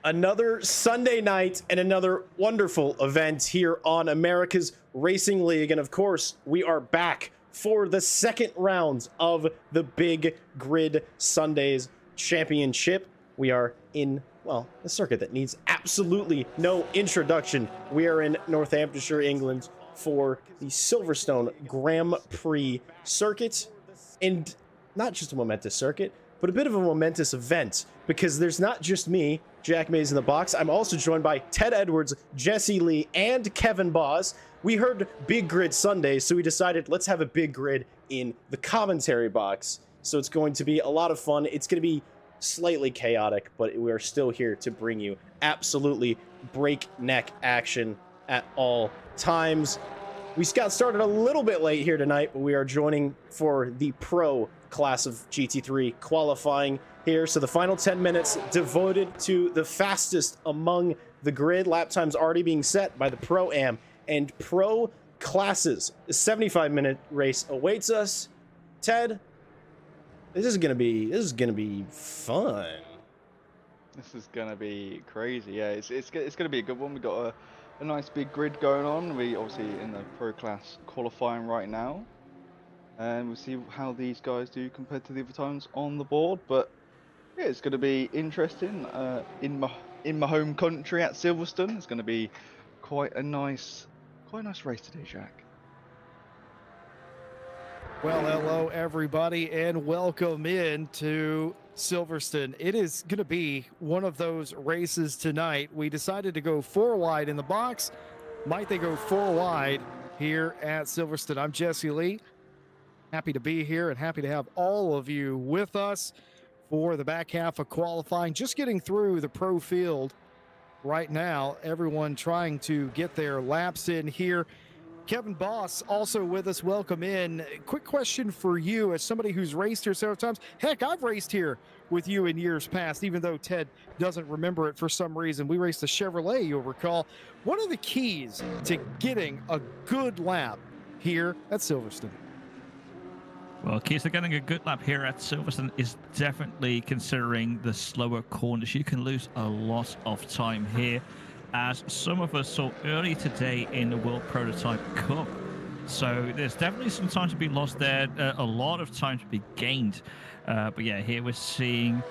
Another Sunday night and another wonderful event here on America's Racing League. And of course, we are back for the second round of the Big Grid Sundays Championship. We are in, well, a circuit that needs absolutely no introduction. We are in Northamptonshire, England for the Silverstone Grand Prix Circuit. And not just a momentous circuit, but a bit of a momentous event, because there's not just me, Jack Mays in the box. I'm also joined by Ted Edwards, Jesse Lee, and Kevin Boss. We heard Big Grid Sunday, so we decided let's have a big grid in the commentary box. So it's going to be a lot of fun. It's going to be slightly chaotic, but we are still here to bring you absolutely breakneck action at all times. We got started a little bit late here tonight, but we are joining for the pro class of GT3 qualifying here. So the final 10 minutes devoted to the fastest among the grid. Lap times already being set by the Pro-Am and Pro classes. A 75-minute race awaits us. Ted, this is gonna be fun. This is gonna be crazy. Yeah, it's gonna be a good one. We got a nice big grid going on. We obviously in the pro class qualifying right now, and we'll see how these guys do compared to the other times on the board. But yeah, it's going to be interesting. In my home country at Silverstone, it's going to be quite a nice race today, Jack. Well, hello everybody, and welcome in to Silverstone. It is going to be one of those races tonight. We decided to go 4 wide in the box. Might they go 4 wide here at Silverstone? I'm Jesse Lee. Happy to be here and happy to have all of you with us for the back half of qualifying. Just getting through the pro field right now. Everyone trying to get their laps in here. Kevin Boss also with us. Welcome in. Quick question for you as somebody who's raced here several times. Heck, I've raced here with you in years past, even though Ted doesn't remember it for some reason. We raced the Chevrolet, you'll recall. What are the keys to getting a good lap here at Silverstone? Well, keys to getting a good lap here at Silverstone is definitely considering the slower corners. You can lose a lot of time here, as some of us saw early today in the World Prototype Cup. So there's definitely some time to be lost there, a lot of time to be gained. But yeah, here we're seeing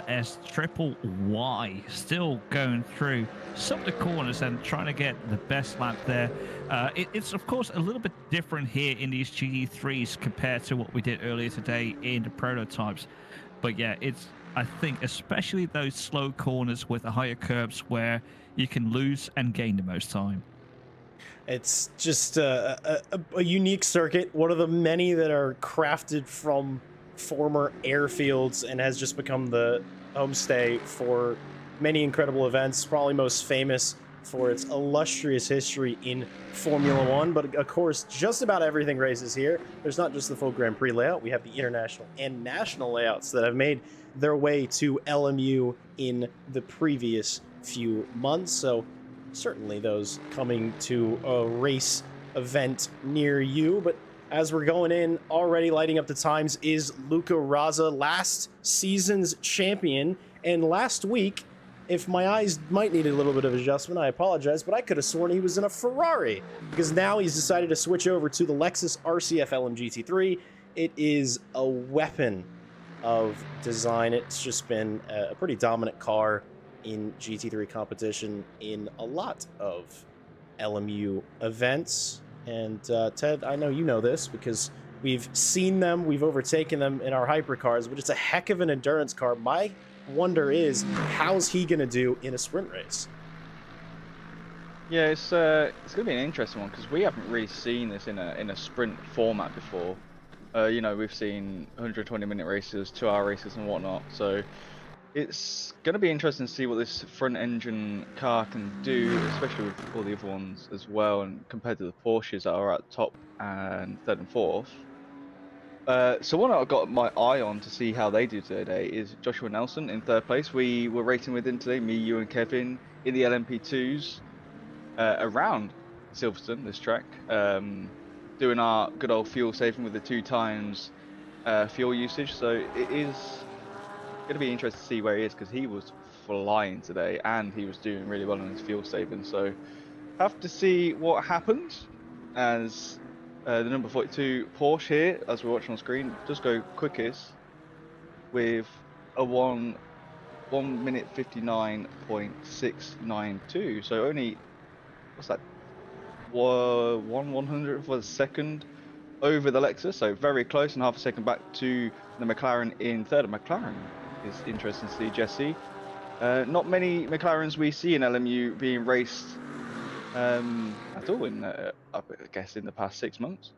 S-triple-Y still going through some of the corners and trying to get the best lap there. It's of course a little bit different here in these GT3s compared to what we did earlier today in the prototypes. But yeah, it's, I think, especially those slow corners with the higher curbs where you can lose and gain the most time. It's just a unique circuit, one of the many that are crafted from former airfields and has just become the homestay for many incredible events, probably most famous for its illustrious history in Formula One. But of course, just about everything races here. There's not just the full Grand Prix layout. We have the international and national layouts that have made their way to LMU in the previous few months. So certainly those coming to a race event near you. But as we're going in, already lighting up the times is Luca Raza, last season's champion. And last week, if my eyes might need a little bit of adjustment, I apologize, but I could have sworn he was in a Ferrari, because now he's decided to switch over to the Lexus RCF LM GT3. It is a weapon of design. It's just been a pretty dominant car in GT3 competition in a lot of LMU events. And Ted, I know you know this because we've seen them, we've overtaken them in our hypercars, but it's a heck of an endurance car. My wonder is, how's he going to do in a sprint race? Yeah, it's going to be an interesting one because we haven't really seen this in a sprint format before. You know, we've seen 120-minute races, 2-hour races, and whatnot. So it's going to be interesting to see what this front engine car can do, especially with all the other ones as well, and compared to the Porsches that are at top and third and fourth. So one I've got my eye on to see how they do today is Joshua Nelson in third place. We were racing with him today, me, you and Kevin, in the LMP2s around Silverstone, this track, doing our good old fuel saving with the 2 times fuel usage. So it is going to be interesting to see where he is, because he was flying today, and he was doing really well on his fuel saving. So have to see what happens as the number 42 Porsche here, as we're watching on screen, does go quickest with a 1 minute 59.692. So only, what's that, 1/100th of a second over the Lexus, so very close, and half a second back to the McLaren in third. McLaren is interesting to see, Jesse. Not many McLarens we see in LMU being raced at all in, I guess, in the past 6 months.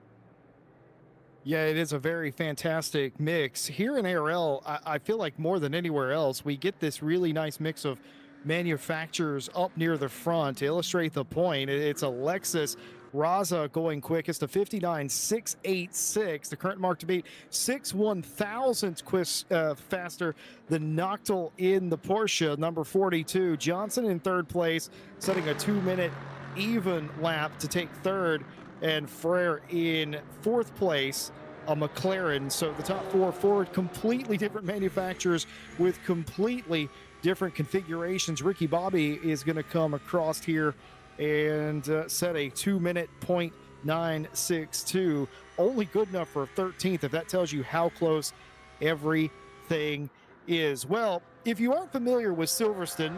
Yeah, it is a very fantastic mix. Here in ARL, I feel like more than anywhere else, we get this really nice mix of manufacturers up near the front. To illustrate the point, it's a Lexus Raza going quickest, a 59.686, the current mark to beat 6/1000th faster than Noctil in the Porsche. Number 42, Johnson in third place, setting a 2-minute even lap to take third, and Frere in fourth place, a McLaren. So the top four completely different manufacturers with completely different configurations. Ricky Bobby is going to come across here and set a 2-minute .962. Only good enough for 13th, if that tells you how close everything is. Well, if you aren't familiar with Silverstone,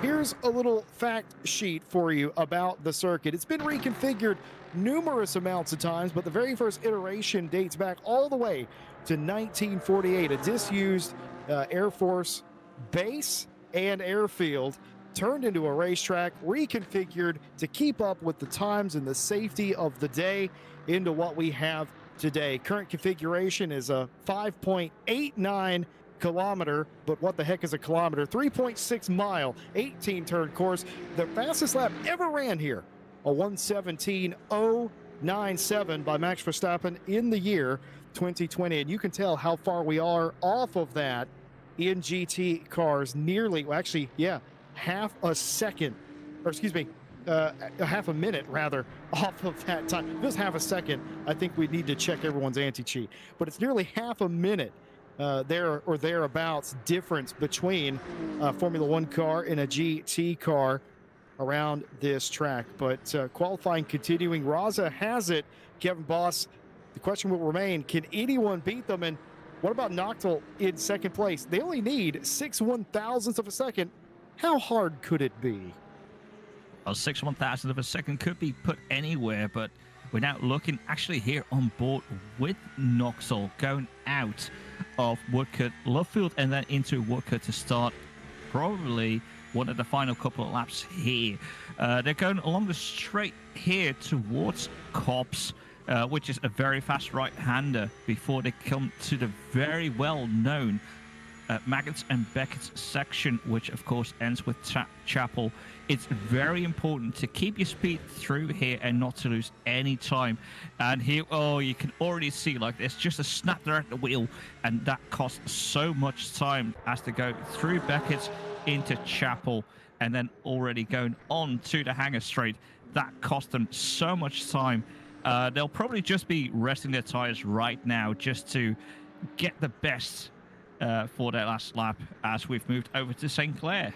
here's a little fact sheet for you about the circuit. It's been reconfigured numerous amounts of times, but the very first iteration dates back all the way to 1948, a disused Air Force base and airfield turned into a racetrack, reconfigured to keep up with the times and the safety of the day into what we have today. Current configuration is a 5.89 kilometer, but what the heck is a kilometer? 3.6 mile, 18 turn course. The fastest lap ever ran here, a 1:17.097 by Max Verstappen in the year 2020. And you can tell how far we are off of that in GT cars, nearly, well, actually, yeah, half a second, or excuse me, half a minute rather, off of that time. If it was half a second, I think we need to check everyone's anti-cheat, but it's nearly half a minute there or thereabouts difference between a Formula One car and a GT car around this track. But qualifying continuing, Raza has it. Kevin Boss, the question will remain, can anyone beat them? And what about Noctil in second place? They only need 6/1000th of a second. How hard could it be? Well, 6/1000th of a second could be put anywhere, but we're now looking actually here on board with Noctil going out of Woodcote Lovefield and then into Woodcote to start probably one of the final couple of laps here. They're going along the straight here towards Cobbs, which is a very fast right-hander, before they come to the very well-known Maggots and Beckett's section, which of course ends with Chapel. It's very important to keep your speed through here and not to lose any time. And here, oh, you can already see, like, there's just a snap there at the wheel, and that costs so much time as they go through Beckett's into Chapel, and then already going on to the Hangar Straight. That cost them so much time. They'll probably just be resting their tires right now just to get the best for their last lap as we've moved over to St. Clair.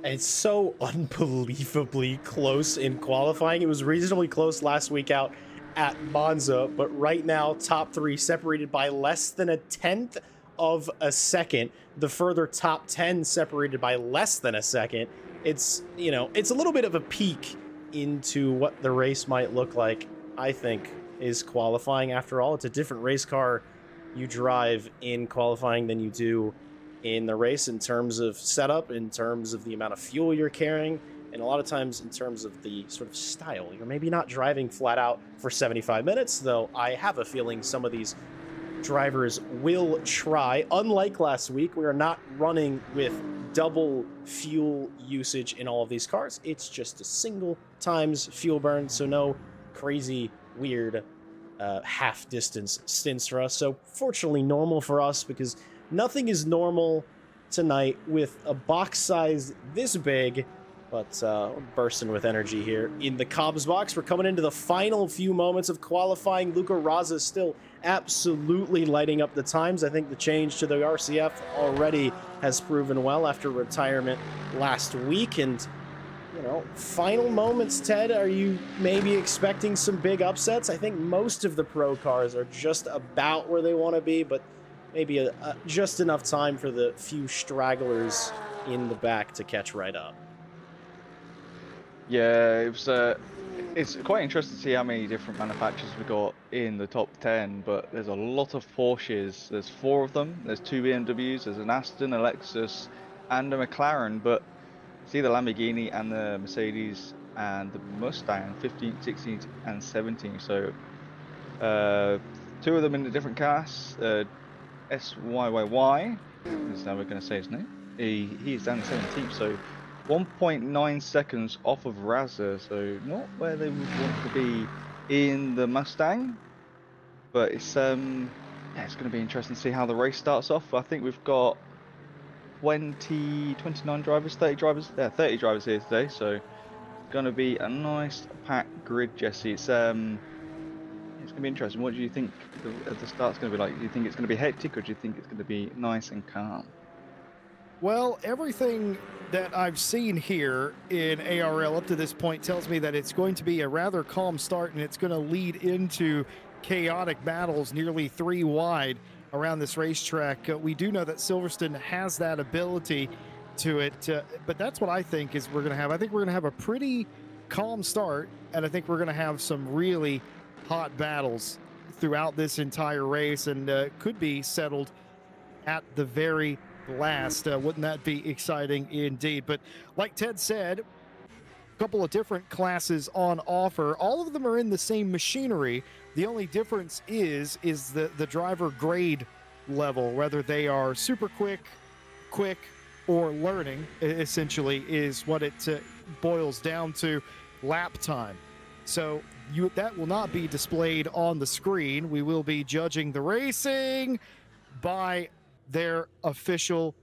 It's so unbelievably close in qualifying. It was reasonably close last week out at Monza, but right now, top three separated by less than a 1/10 of a second. The further top 10 separated by less than a second. It's, you know, it's a little bit of a peek into what the race might look like, I think, is qualifying. After all, it's a different race car you drive in qualifying than you do in the race, in terms of setup, in terms of the amount of fuel you're carrying, and a lot of times in terms of the sort of style. You're maybe not driving flat out for 75 minutes, though I have a feeling some of these drivers will try. Unlike last week, we are not running with double fuel usage in all of these cars. It's just a single times fuel burn, so no crazy weird half distance stints for us. So fortunately normal for us, because nothing is normal tonight with a box size this big. But we're bursting with energy here in the Cobbs box. We're coming into the final few moments of qualifying. Luca Raza is still absolutely lighting up the times. I think the change to the RCF already has proven well after retirement last week. And, you know, final moments, Ted, are you maybe expecting some big upsets? I think most of the pro cars are just about where they want to be, but maybe just enough time for the few stragglers in the back to catch right up. Yeah, it's quite interesting to see how many different manufacturers we got in the top 10, but there's a lot of Porsches. There's 4 of them. There's 2 BMWs, there's an Aston, a Lexus, and a McLaren, but see the Lamborghini and the Mercedes and the Mustang 15, 16, and 17. So 2 of them in a different class. SYYY is how we're going to say his name. He is down to 17th, so 1.9 seconds off of Raza, so not where they would want to be in the Mustang, but it's going to be interesting to see how the race starts off. I think we've got 29 drivers, 30 drivers, 30 drivers here today, so it's going to be a nice packed grid, Jesse. It's going to be interesting. What do you think the start's going to be like? Do you think it's going to be hectic, or do you think it's going to be nice and calm? Well, everything that I've seen here in ARL up to this point tells me that it's going to be a rather calm start, and it's going to lead into chaotic battles nearly 3 wide around this racetrack. We do know that Silverstone has that ability to it, but that's what I think is we're going to have. I think we're going to have a pretty calm start, and I think we're going to have some really hot battles throughout this entire race, and could be settled at the very last. Wouldn't that be exciting indeed? But like Ted said, a couple of different classes on offer. All of them are in the same machinery. The only difference is the driver grade level, whether they are super quick, or learning, essentially, is what it boils down to. Lap time. So that will not be displayed on the screen. We will be judging the racing by their official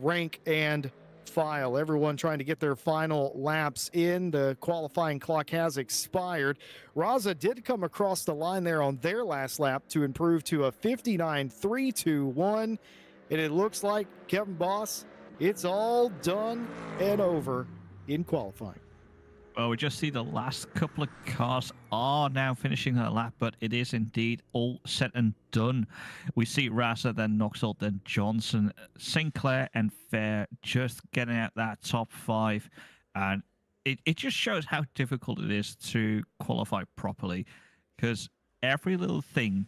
rank and file. Everyone trying to get their final laps in. The qualifying clock has expired. Raza did come across the line there on their last lap to improve to a 59.321, and it looks like, Kevin Boss, it's all done and over in qualifying. Well, we just see the last couple of cars are now finishing their lap, but it is indeed all set and done. We see Raza, then Knoxall, then Johnson, Sinclair, and Fair just getting out that top 5. And it just shows how difficult it is to qualify properly, because every little thing,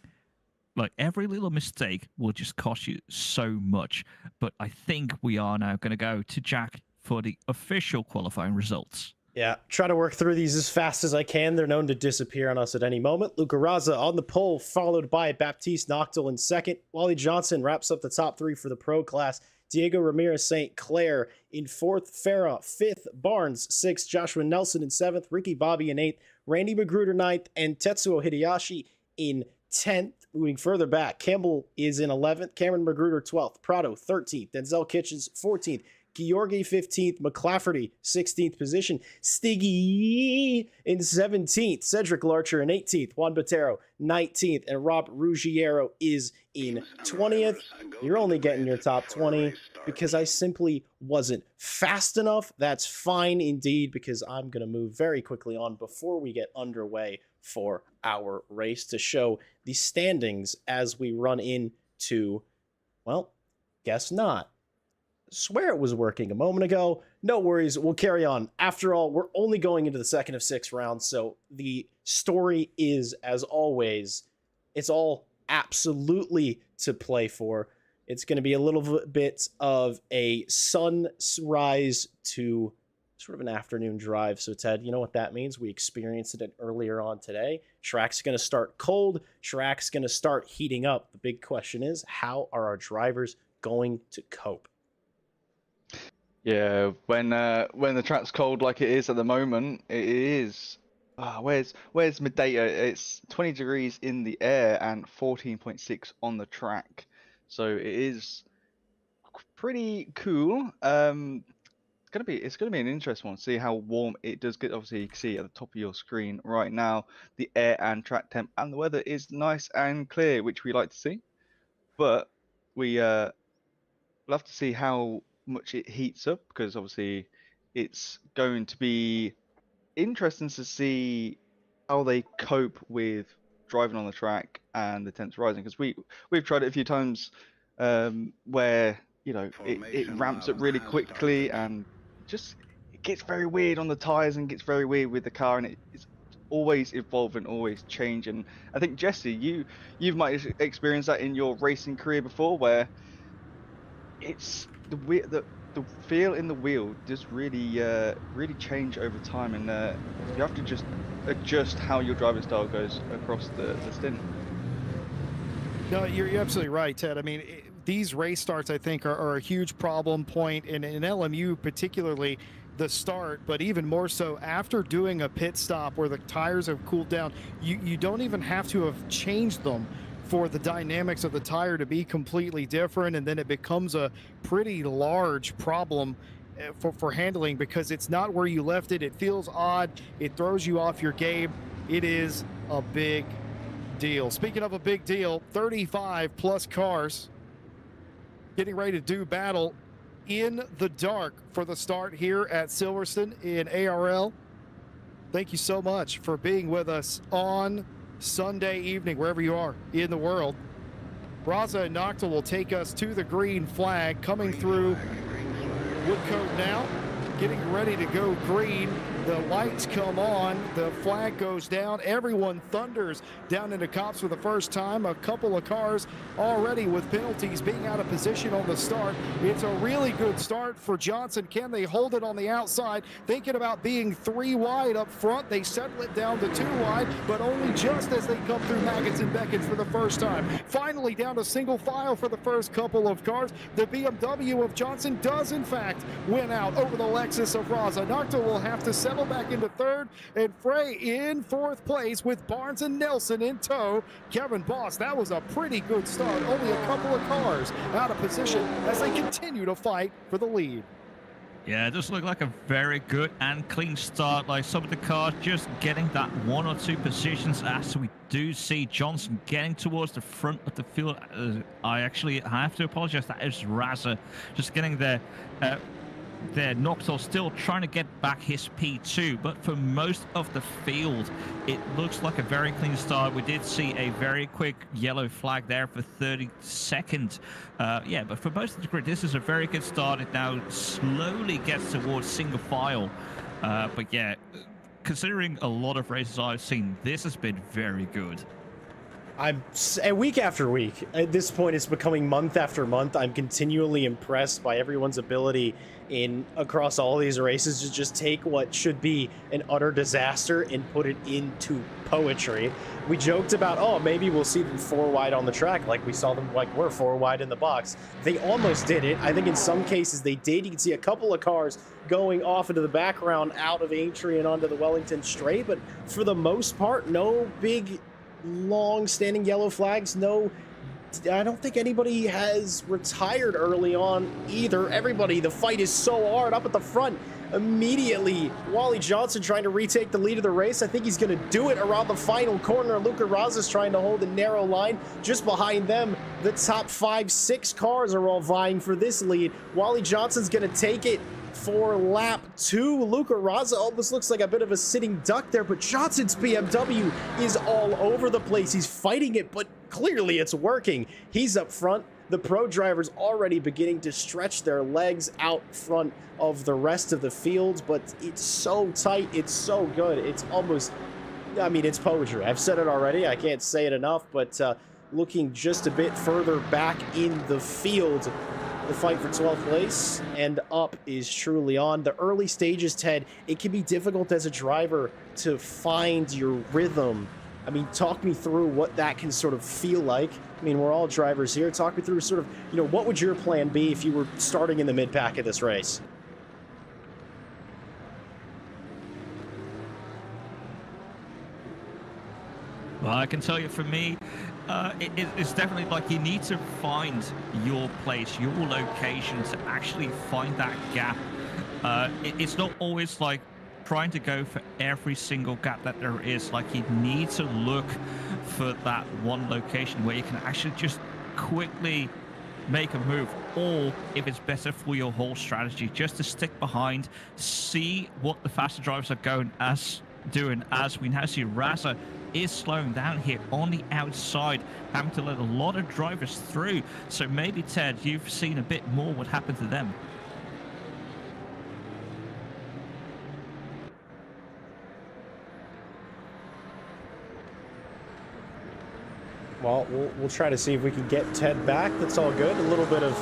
like every little mistake, will just cost you so much. But I think we are now going to go to Jack for the official qualifying results. Yeah, try to work through these as fast as I can. They're known to disappear on us at any moment. Luca Raza on the pole, followed by Baptiste Knoxall in second. Wally Johnson wraps up the top 3 for the pro class. Diego Ramirez St. Clair in 4th. Farah 5th. Barnes 6th. Joshua Nelson in 7th. Ricky Bobby in 8th. Randy Magruder 9th. And Tetsuo Hideyoshi in 10th. Moving further back, Campbell is in 11th. Cameron Magruder 12th. Prado 13th. Denzel Kitchens 14th. Georgi 15th, McClafferty 16th position, Stiggy in 17th, Cedric Larcher in 18th, Juan Botero 19th, and Rob Ruggiero is in 20th. You're only getting your top 20 because I simply wasn't fast enough. That's fine indeed, because I'm going to move very quickly on before we get underway for our race to show the standings as we run into, well, guess not. Swear it was working a moment ago. No worries, we'll carry on. After all, we're only going into the second of 6 rounds, so the story is, as always, it's all absolutely to play for. It's going to be a little bit of a sunrise to sort of an afternoon drive. So, Ted, you know what that means? We experienced it earlier on today. Track's going to start cold. Track's going to start heating up. The big question is, how are our drivers going to cope? Yeah, when the track's cold like it is at the moment, it is. Where's Medeta? It's 20 degrees in the air and 14.6 on the track, so it is pretty cool. it's gonna be an interesting one. See how warm it does get. Obviously, you can see at the top of your screen right now the air and track temp, and the weather is nice and clear, which we like to see. But we'll have to see how much it heats up, because obviously it's going to be interesting to see how they cope with driving on the track and the temps rising, because we've tried it a few times where it ramps up really quickly and just it gets very weird on the tires and gets very weird with the car, and it's always evolving, always changing. I think Jesse, you might have experienced that in your racing career before, where it's the feel in the wheel does really change over time, and you have to just adjust how your driving style goes across the stint. No, you're absolutely right, Ted. I mean, these race starts, I think, are a huge problem point in LMU, particularly the start, but even more so after doing a pit stop where the tires have cooled down. You don't even have to have changed them for the dynamics of the tire to be completely different, and then it becomes a pretty large problem for handling, because it's not where you left it. It feels odd. It throws you off your game. It is a big deal. Speaking of a big deal, 35 plus cars getting ready to do battle in the dark for the start here at Silverstone in ARL. Thank you so much for being with us on Sunday evening, wherever you are in the world. Raza and Nocta will take us to the green flag, coming through Woodcote now, getting ready to go green. The lights come on, the flag goes down, everyone thunders down into cops for the first time. A couple of cars already with penalties being out of position on the start. It's a really good start for Johnson. Can they hold it on the outside? Thinking about being 3 wide up front. They settle it down to 2 wide, but only just as they come through Maggots and Beckett for the first time. Finally down to single file for the first couple of cars. The BMW of Johnson does in fact win out over the Lexus of Raza. Nocta will have to settle back into third, and Frey in 4th place with Barnes and Nelson in tow. Kevin Boss, that was a pretty good start. Only a couple of cars out of position as they continue to fight for the lead. Yeah, it does look like a very good and clean start. Like some of the cars just getting that 1 or 2 positions, as we do see Johnson getting towards the front of the field. I have to apologize. That is Raza just getting there. Noctil still trying to get back his P2, but for most of the field, it looks like a very clean start. We did see a very quick yellow flag there for 32nd. Yeah, but for most of the grid, this is a very good start. It now slowly gets towards single file. But yeah, considering a lot of races I've seen, this has been very good. Week after week, at this point it's becoming month after month, I'm continually impressed by everyone's ability across all these races to just take what should be an utter disaster and put it into poetry. We joked about, oh, maybe we'll see them 4 wide on the track like we saw them, like we're 4 wide in the box. They almost did it. I think in some cases they did. You can see a couple of cars going off into the background out of Aintree and onto the Wellington straight, but for the most part, no big long-standing yellow flags. No, I don't think anybody has retired early on either. Everybody, the fight is so hard up at the front. Immediately, Wally Johnson trying to retake the lead of the race. I think he's going to do it around the final corner. Luca Raza's trying to hold a narrow line. Just behind them, the top 5-6 cars are all vying for this lead. Wally Johnson's going to take it for lap 2. Luca Raza almost looks like a bit of a sitting duck there, but Johnson's BMW is all over the place. He's fighting it, but clearly it's working. He's up front. The pro drivers already beginning to stretch their legs out front of the rest of the field, but it's so tight. It's so good. It's almost, I mean, it's poetry. I've said it already. I can't say it enough, but looking just a bit further back in the field, the fight for 12th place and up is truly on. The early stages, Ted, it can be difficult as a driver to find your rhythm. I mean, talk me through what that can sort of feel like. I mean, we're all drivers here. Talk me through sort of, what would your plan be if you were starting in the mid-pack of this race? Well, I can tell you for me, it's definitely like you need to find your place, your location to actually find that gap It's not always like trying to go for every single gap that there is. Like, you need to look for that one location where you can actually just quickly make a move, or if it's better for your whole strategy, just to stick behind, see what the faster drivers are doing, as we now see Raza is slowing down here on the outside, having to let a lot of drivers through. So maybe, Ted, you've seen a bit more what happened to them. Well, we'll try to see if we can get Ted back. That's all good. A little bit of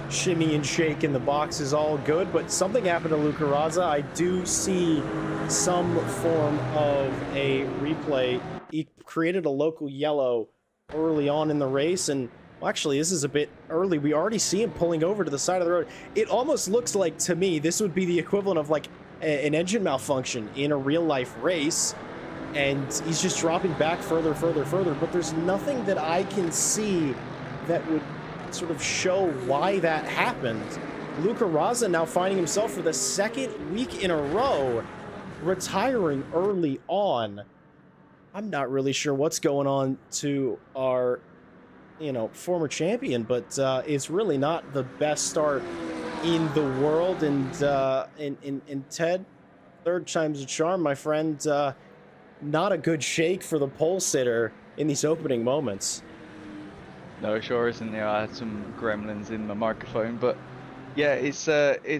shimmy and shake in the box is all good, but something happened to Luca Razza. I do see some form of a replay. He created a local yellow early on in the race, and well, actually, this is a bit early. We already see him pulling over to the side of the road. It almost looks like, to me, this would be the equivalent of like an engine malfunction in a real-life race. And he's just dropping back further, but there's nothing that I can see that would sort of show why that happened. Luca Razza now finding himself for the second week in a row retiring early on. I'm not really sure what's going on to our, former champion, but it's really not the best start in the world. And Ted, third time's a charm, my friend. Not a good shake for the pole sitter in these opening moments. No, it sure isn't. I had some gremlins in my microphone, but yeah, it's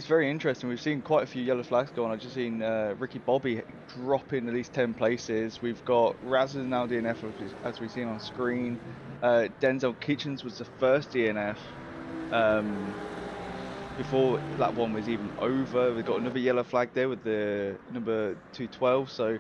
very interesting. We've seen quite a few yellow flags go on. I've just seen Ricky Bobby drop in at least 10 places. We've got Razza now DNF, as we've seen on screen. Denzel Kitchens was the first DNF before that one was even over. We've got another yellow flag there with the number 212. So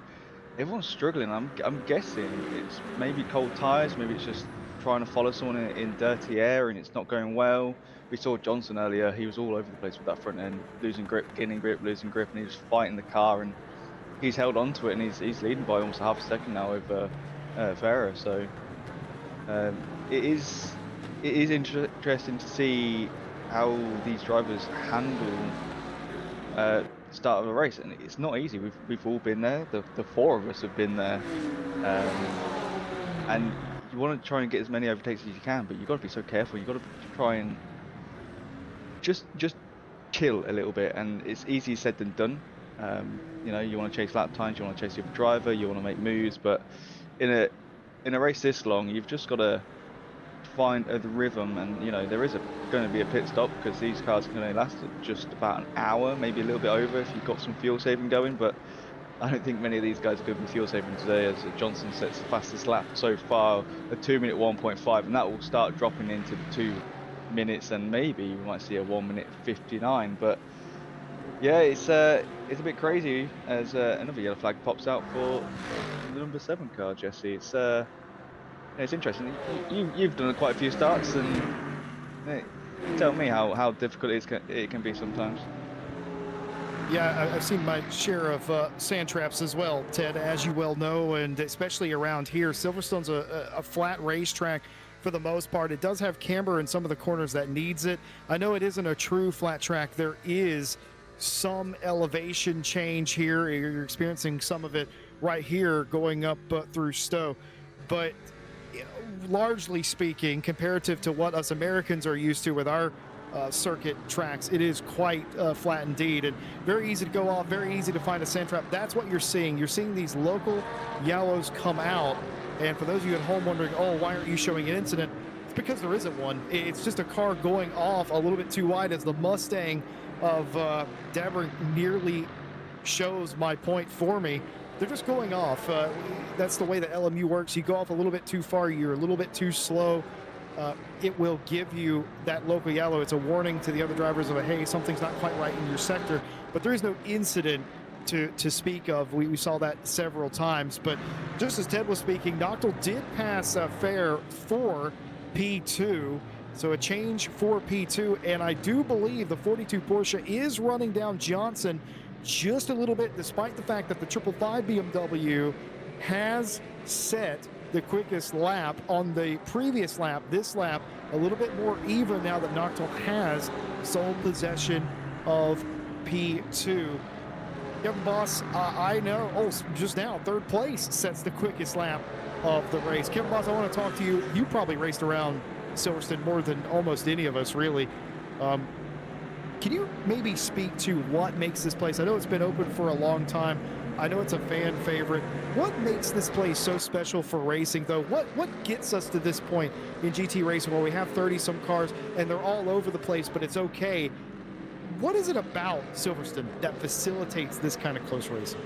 everyone's struggling. I'm guessing it's maybe cold tires, maybe it's just trying to follow someone in dirty air and it's not going well. We saw Johnson earlier, he was all over the place with that front end, losing grip, gaining grip, losing grip, and he was fighting the car, and he's held on to it, and he's leading by almost half a second now over Ferrer. So it is interesting to see how these drivers handle start of a race, and it's not easy. We've all been there. The four of us have been there, and you want to try and get as many overtakes as you can, but you've got to be so careful. You've got to try and just chill a little bit, and it's easier said than done. You want to chase lap times, you want to chase your driver, you want to make moves, but in a race this long, you've just got to find the rhythm, and there is going to be a pit stop, because these cars can only last just about an hour, maybe a little bit over if you've got some fuel saving going, but I don't think many of these guys are going to be fuel saving today, as Johnson sets the fastest lap so far, a 2-minute 1.5, and that will start dropping into the 2 minutes, and maybe we might see a 1-minute 59. But yeah, it's a bit crazy as another yellow flag pops out for the number 7 car, Jesse. It's interesting. You've done quite a few starts, and tell me how difficult it can be sometimes. Yeah, I've seen my share of sand traps as well, Ted, as you well know, and especially around here. Silverstone's a flat racetrack for the most part. It does have camber in some of the corners that needs it. I know it isn't a true flat track. There is some elevation change here. You're experiencing some of it right here going up through Stowe. But largely speaking, comparative to what us Americans are used to with our circuit tracks, it is quite flat indeed, and very easy to go off, very easy to find a sand trap. That's what you're seeing. You're seeing these local yellows come out, and for those of you at home wondering, oh, why aren't you showing an incident? It's because there isn't one. It's just a car going off a little bit too wide, as the Mustang of Dabber nearly shows my point for me. They're just going off. That's the way that LMU works. You go off a little bit too far, you're a little bit too slow. It will give you that local yellow. It's a warning to the other drivers of, hey, something's not quite right in your sector. But there is no incident to speak of. We saw that several times. But just as Ted was speaking, Noctil did pass Fair for P2. So a change for P2. And I do believe the 42 Porsche is running down Johnson just a little bit, despite the fact that the 555 BMW has set the quickest lap on the previous lap. This lap a little bit more even now that Noctil has sole possession of P2. Kevin Boss, I know, just now, third place sets the quickest lap of the race. Kevin Boss, I want to talk to you. You probably raced around Silverstone more than almost any of us, really. Can you maybe speak to what makes this place? I know it's been open for a long time. I know it's a fan favorite. What makes this place so special for racing, though? What gets us to this point in GT racing where we have 30-some cars and they're all over the place, but it's okay? What is it about Silverstone that facilitates this kind of close racing?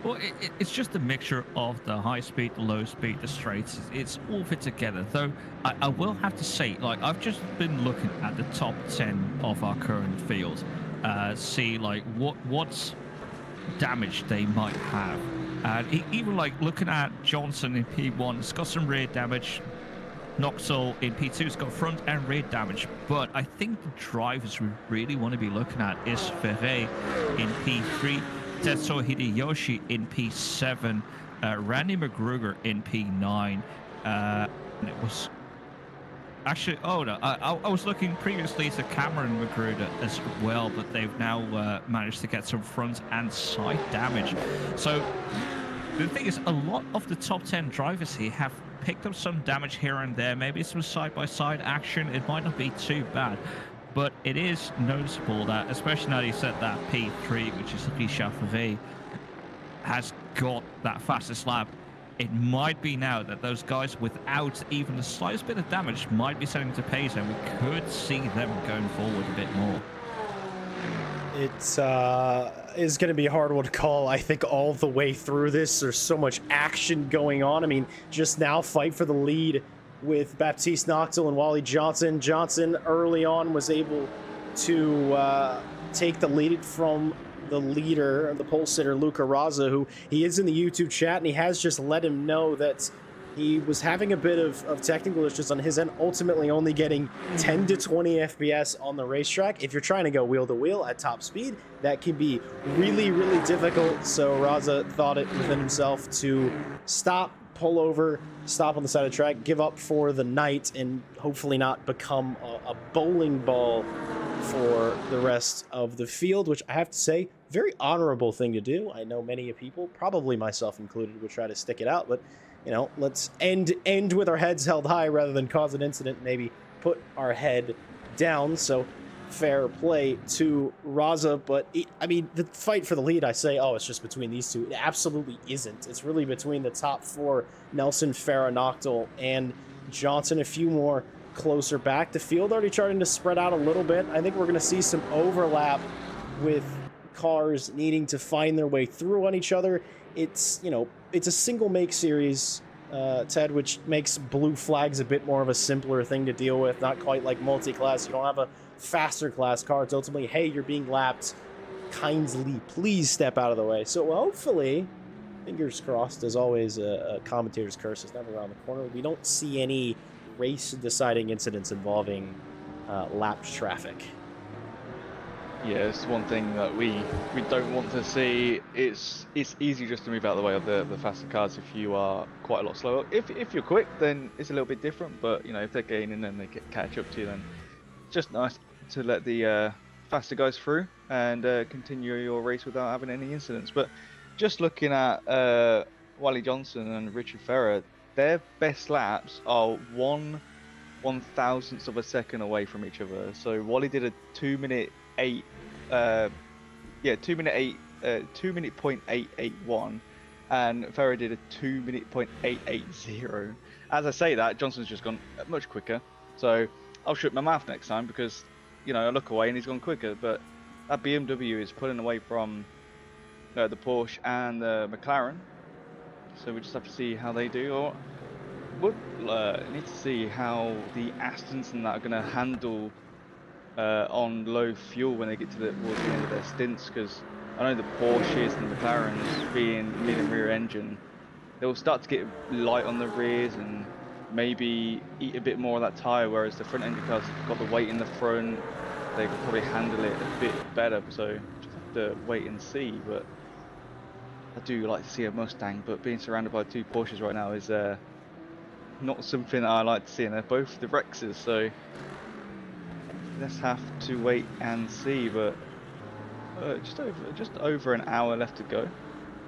Well, it's just a mixture of the high speed, the low speed, the straights. It's all fit together. Though I will have to say, like, I've just been looking at the top 10 of our current field, see like what's damage they might have, and even like looking at Johnson in P1, it's got some rear damage. Knoxall in P2's got front and rear damage, but I think the drivers we really want to be looking at is Ferret in P3, Tetsuo Hideyoshi in P7, Randy McGruger in P9, and it was actually, oh no, I was looking previously to Cameron McGruder as well, but they've now managed to get some front and side damage. So the thing is, a lot of the top 10 drivers here have picked up some damage here and there, maybe some side-by-side action. It might not be too bad, but it is noticeable that, especially now you said that P3, which is Richard Ferret, has got that fastest lap. It might be now that those guys without even the slightest bit of damage might be setting to pace, and we could see them going forward a bit more. It is going to be a hard one to call, I think, all the way through this. There's so much action going on. I mean, just now, fight for the lead with Baptiste Knoxall and Wally Johnson. Johnson early on was able to take the lead from the leader, the pole sitter, Luca Razza, who he is in the YouTube chat, and he has just let him know that he was having a bit of technical issues on his end, ultimately only getting 10 to 20 FPS on the racetrack. If you're trying to go wheel to wheel at top speed, that can be really, really difficult. So Razza thought it within himself to stop, pull over, stop on the side of the track, give up for the night, and hopefully not become a bowling ball for the rest of the field, which I have to say, very honorable thing to do. I know many people, probably myself included, would try to stick it out, but you know, let's end with our heads held high rather than cause an incident, maybe put our head down. So fair play to Razza, but I mean, the fight for the lead, I say, oh, it's just between these two. It absolutely isn't. It's really between the top four, Nelson, Farah, Knoxall, and Johnson. A few more closer back. The field already starting to spread out a little bit. I think we're going to see some overlap with cars needing to find their way through on each other. It's, you know, it's a single make series, Ted, which makes blue flags a bit more of a simpler thing to deal with. Not quite like multi-class. You don't have a faster class car. It's ultimately, hey, you're being lapped. Kindly, please step out of the way. So hopefully, fingers crossed, as always, a commentator's curse is never around the corner. We don't see any race-deciding incidents involving lapped traffic. Yeah, it's one thing that we don't want to see. It's easy just to move out of the way of the faster cars if you are quite a lot slower. If you're quick, then it's a little bit different. But you know, if they're gaining and they catch up to you, then it's just nice to let the faster guys through and continue your race without having any incidents. But just looking at Wally Johnson and Richard Ferrer, their best laps are 1/1000th of a second away from each other. So Wally did a 2:08. 2:08 .881, and Ferrer did a 2:08.880. As I say that, Johnson's just gone much quicker. So I'll shut my mouth next time because, you know, I look away and he's gone quicker. But that BMW is pulling away from the Porsche and the McLaren. So we just have to see how they do. Or we'll need to see how the Astons and that are going to handle on low fuel when they get towards the end of their stints, because I know the Porsches and the McLarens, being mid and rear engine, they'll start to get light on the rears and maybe eat a bit more of that tyre, whereas the front engine cars have got the weight in the front, they could probably handle it a bit better. So just have to wait and see. But I do like to see a Mustang, but being surrounded by two Porsches right now is not something that I like to see, and they're both the Rexes, so let's have to wait and see. But just over an hour left to go.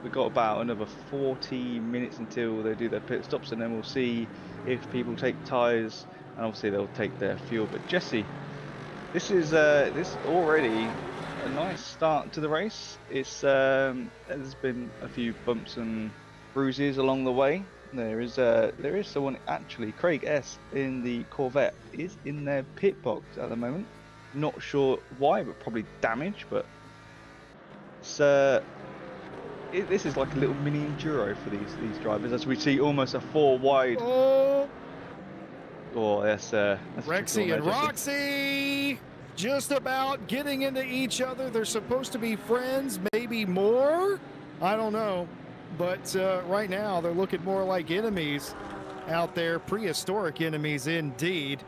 We've got about another 40 minutes until they do their pit stops, and then we'll see if people take tyres, and obviously they'll take their fuel. But Jesse, this is already a nice start to the race. It's there's been a few bumps and bruises along the way. There is someone, actually, Craig S in the Corvette is in their pit box at the moment. Not sure why, but probably damage. But it's this is like a little mini enduro for these drivers, as we see almost a 4 wide. Oh, that's Rexy and Roxy just about getting into each other. They're supposed to be friends, maybe more. I don't know. But right now, they're looking more like enemies out there, prehistoric enemies indeed.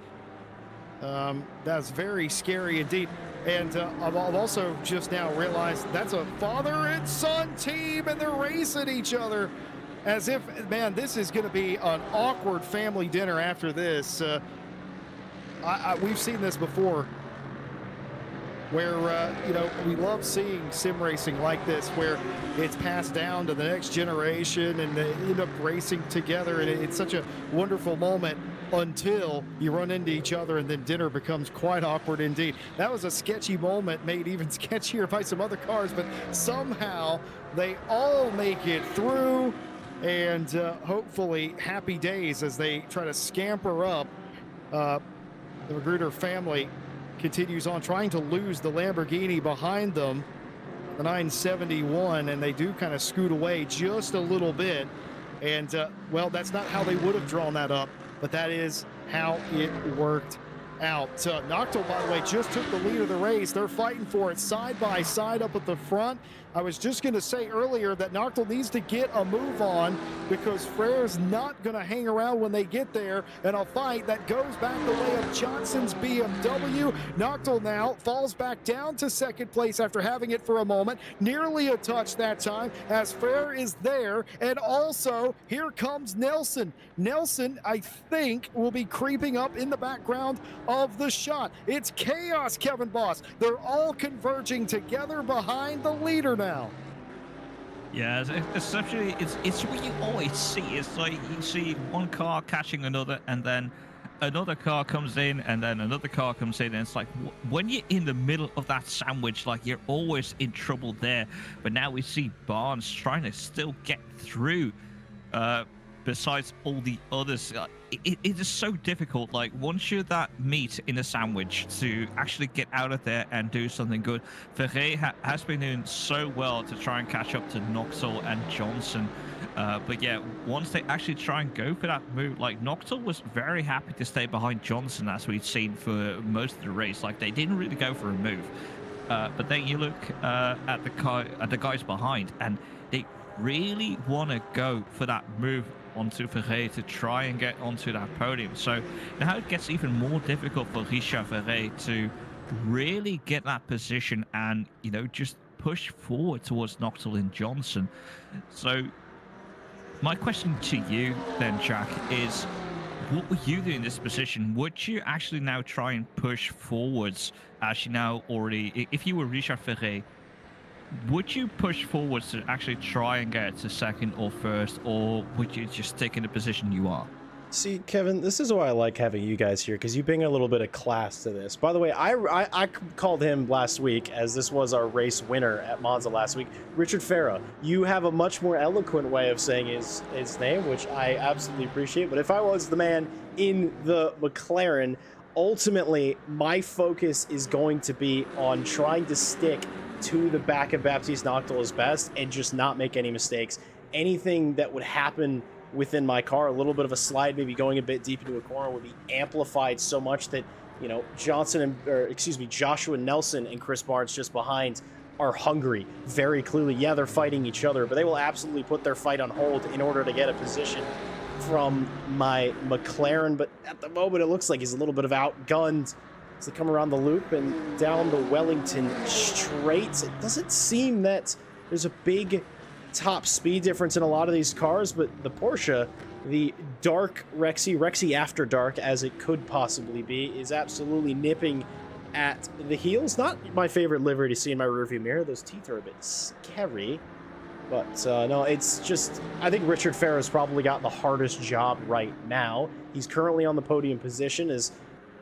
That's very scary indeed. And I've also just now realized that's a father and son team, and they're racing each other as if, man, this is going to be an awkward family dinner after this. We've seen this before, where we love seeing sim racing like this, where it's passed down to the next generation and they end up racing together, and it's such a wonderful moment until you run into each other, and then dinner becomes quite awkward indeed. That was a sketchy moment, made even sketchier by some other cars, but somehow they all make it through, and hopefully happy days as they try to scamper up. The Magruder family continues on trying to lose the Lamborghini behind them, the 971, and they do kind of scoot away just a little bit. And well, that's not how they would have drawn that up, but that is how it worked out. Noctil, by the way, just took the lead of the race. They're fighting for it side by side up at the front. I was just going to say earlier that Noctil needs to get a move on, because Frere's not going to hang around when they get there, and a fight that goes back the way of Johnson's BMW. Noctil now falls back down to second place after having it for a moment, nearly a touch that time, as Frere is there, and also here comes Nelson. Nelson, I think, will be creeping up in the background of the shot. It's chaos, Kevin Boss. They're all converging together behind the leader now. Yeah, essentially, it's what you always see. It's like you see one car catching another, and then another car comes in, and then another car comes in, and it's like when you're in the middle of that sandwich, like, you're always in trouble there. But now we see Barnes trying to still get through, besides all the others. It is so difficult, like, once you're that meat in a sandwich, to actually get out of there and do something good. Ferré has been doing so well to try and catch up to Noctil and Johnson. But yeah, once they actually try and go for that move, like, Noctil was very happy to stay behind Johnson, as we've seen for most of the race. Like, they didn't really go for a move. But then you look at the guys behind, and they really want to go for that move onto Ferré to try and get onto that podium. So now it gets even more difficult for Richard Ferré to really get that position and, just push forward towards Noctil and Johnson. So my question to you then, Jack, is what would you do in this position? Would you actually now try and push forwards, as you now already, if you were Richard Ferré, would you push forwards to actually try and get to second or first, or would you just stick in the position you are? See, Kevin, this is why I like having you guys here, because you bring a little bit of class to this. By the way, I called him last week, as this was our race winner at Monza last week. Richard Farah, you have a much more eloquent way of saying his name, which I absolutely appreciate. But if I was the man in the McLaren, ultimately, my focus is going to be on trying to stick to the back of Baptiste Noctil as best and just not make any mistakes. Anything that would happen within my car, a little bit of a slide, maybe going a bit deep into a corner, would be amplified so much that, Joshua Nelson and Chris Barnes just behind are hungry very clearly. Yeah, they're fighting each other, but they will absolutely put their fight on hold in order to get a position from my McLaren. But at the moment, it looks like he's a little bit of outgunned as they come around the loop and down the Wellington straights. It doesn't seem that there's a big top speed difference in a lot of these cars, but the Porsche, the dark Rexy after dark as it could possibly be, is absolutely nipping at the heels. Not my favorite livery to see in my rearview mirror. Those teeth are a bit scary. But no, it's just, I think Richard Farah's probably got the hardest job right now. He's currently on the podium position as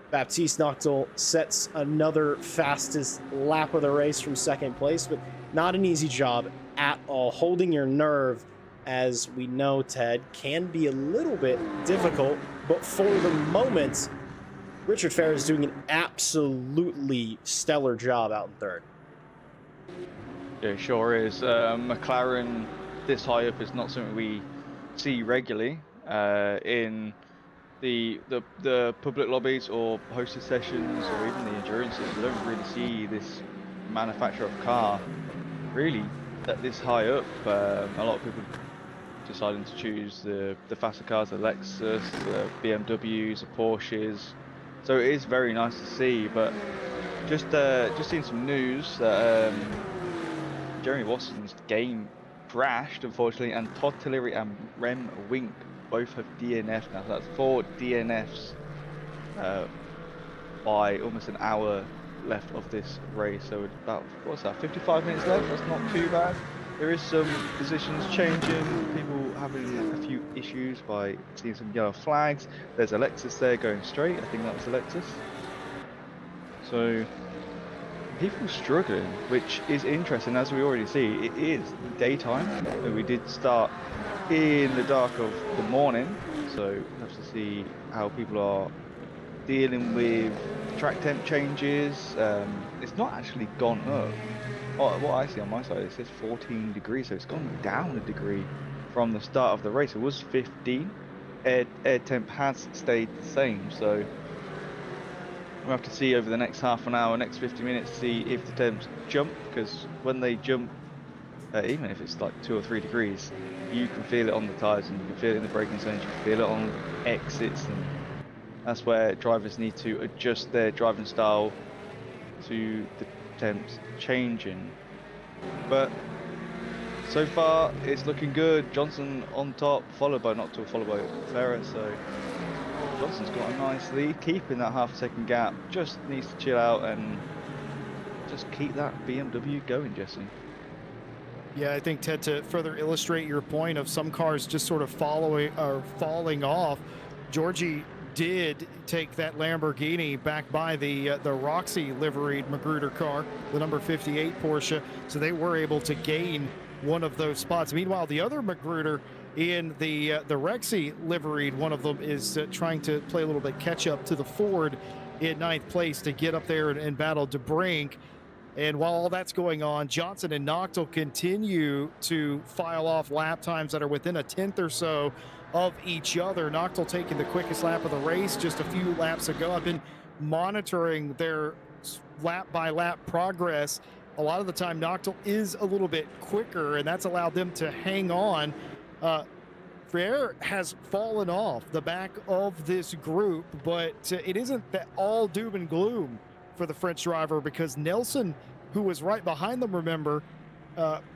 Baptiste Noctil sets another fastest lap of the race from second place, but not an easy job at all. Holding your nerve, as we know, Ted, can be a little bit difficult, but for the moment, Richard Farah is doing an absolutely stellar job out in third. Yeah, it sure is. McLaren this high up is not something we see regularly in the public lobbies or hosted sessions or even the endurances. We don't really see this manufacturer of car really that this high up. A lot of people deciding to choose the faster cars, the Lexus, the BMWs, the Porsches. So it is very nice to see. But just seeing some news that Jeremy Watson's game crashed, unfortunately, and Todd Tillery and Rem Wink both have DNF now. So that's 4 DNFs by almost an hour left of this race. So about, what's that, 55 minutes left? That's not too bad. There is some positions changing, people having a few issues by seeing some yellow flags. There's Alexis there going straight. I think that was Alexis. So people struggling, which is interesting. As we already see, it is daytime, and we did start in the dark of the morning, so we have to see how people are dealing with track temp changes. It's not actually gone up. What I see on my side, it says 14 degrees, so it's gone down a degree from the start of the race. It was 15. Air temp has stayed the same, so we'll have to see over the next half an hour, next 50 minutes, see if the temps jump, because when they jump, even if it's like 2 or 3 degrees, you can feel it on the tyres, and you can feel it in the braking zones, you can feel it on exits, and that's where drivers need to adjust their driving style to the temps changing. But so far, it's looking good. Johnson on top, followed by Noctil, followed by Farah, so Johnson's got a nice lead, keeping that half-a-second gap. Just needs to chill out and just keep that BMW going, Jesse. Yeah, I think, Ted, to further illustrate your point of some cars just sort of falling off, Georgie did take that Lamborghini back by the Roxy liveried Magruder car, the number 58 Porsche, so they were able to gain one of those spots. Meanwhile, the other Magruder in the Rexy liveried, one of them is trying to play a little bit catch up to the Ford in 9th place to get up there and battle DeBrink. And while all that's going on, Johnson and Noctil continue to file off lap times that are within a 10th or so of each other. Noctil taking the quickest lap of the race just a few laps ago. I've been monitoring their lap by lap progress. A lot of the time, Noctil is a little bit quicker, and that's allowed them to hang on. Frere has fallen off the back of this group, but it isn't that all doom and gloom for the French driver, because Nelson, who was right behind them, remember,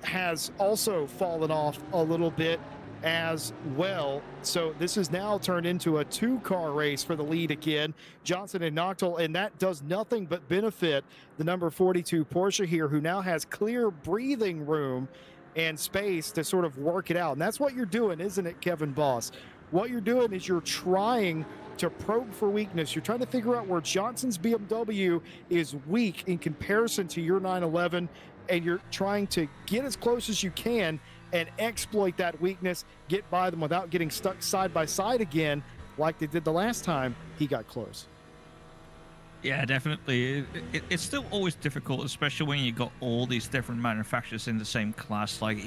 has also fallen off a little bit as well. So this has now turned into a 2-car race for the lead again, Johnson and Noctil, and that does nothing but benefit the number 42 Porsche here, who now has clear breathing room and space to sort of work it out. And that's what you're doing, isn't it, Kevin Boss? What you're doing is you're trying to probe for weakness. You're trying to figure out where Johnson's BMW is weak in comparison to your 911, and you're trying to get as close as you can and exploit that weakness, get by them without getting stuck side by side again like they did the last time he got close. Yeah, definitely. It's still always difficult, especially when you got all these different manufacturers in the same class. Like,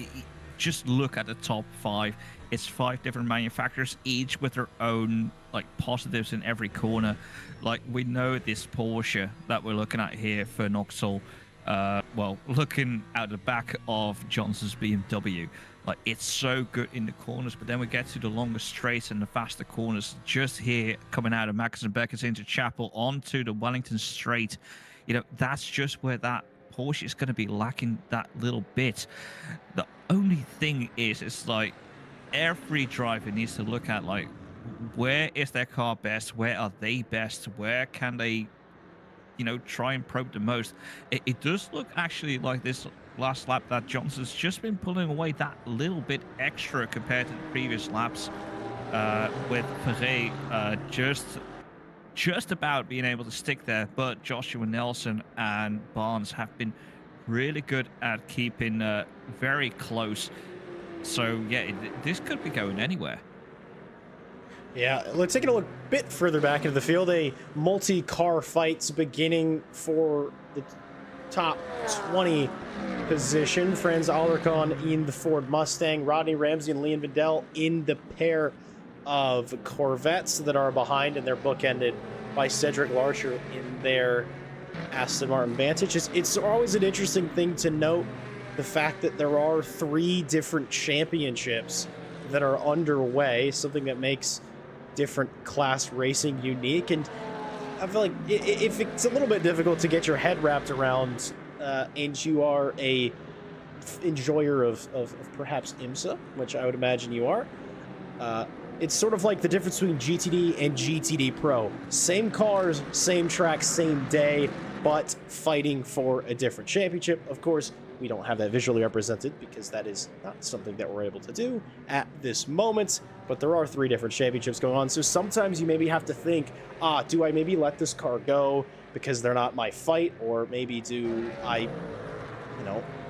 just look at the top 5. It's 5 different manufacturers, each with their own like positives in every corner. Like, we know this Porsche that we're looking at here for Noctil, well, looking at the back of Johnson's BMW, like, it's so good in the corners, but then we get to the longer straights and the faster corners just here coming out of Mackinson Beckers into Chapel onto the Wellington straight. You know, that's just where that Porsche is going to be lacking that little bit. The only thing is, it's like every driver needs to look at, like, where is their car best? Where are they best? Where can they try and probe the most. It does look actually like this last lap that Johnson's just been pulling away that little bit extra compared to the previous laps, with Ferré just about being able to stick there. But Joshua Nelson and Barnes have been really good at keeping very close. So yeah, this could be going anywhere. Yeah, let's take a look a bit further back into the field. A multi-car fight's beginning for the top 20 position. Franz Alarcon in the Ford Mustang, Rodney Ramsey and Leon Vidal in the pair of Corvettes that are behind, and they're bookended by Cedric Larcher in their Aston Martin Vantage. It's always an interesting thing to note the fact that there are 3 different championships that are underway, something that makes different class racing unique. And I feel like if it's a little bit difficult to get your head wrapped around, and you are a enjoyer of perhaps IMSA, which I would imagine you are, it's sort of like the difference between GTD and GTD Pro. Same cars, same track, same day, but fighting for a different championship. Of course, we don't have that visually represented because that is not something that we're able to do at this moment, but there are 3 different championships going on. So sometimes you maybe have to think, do I maybe let this car go because they're not my fight? Or maybe do I,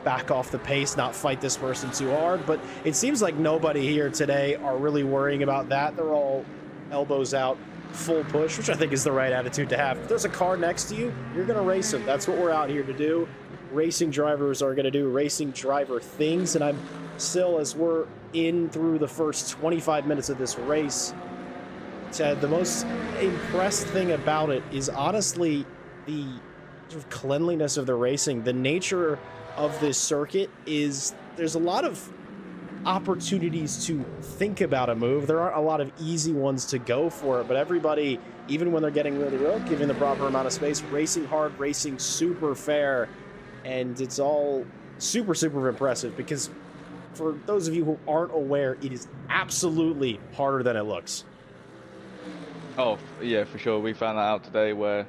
back off the pace, not fight this person too hard? But it seems like nobody here today are really worrying about that. They're all elbows out, full push, which I think is the right attitude to have. If there's a car next to you, you're going to race them. That's what we're out here to do. Racing drivers are going to do racing driver things, and I'm still, as we're in through the first 25 minutes of this race, Ted, the most impressed thing about it is honestly the sort of cleanliness of the racing. The nature of this circuit is there's a lot of opportunities to think about a move. There aren't a lot of easy ones to go for it, but everybody, even when they're getting really low, giving the proper amount of space, racing hard, racing super fair. And it's all super, super impressive because for those of you who aren't aware, it is absolutely harder than it looks. Oh, yeah, for sure. We found that out today where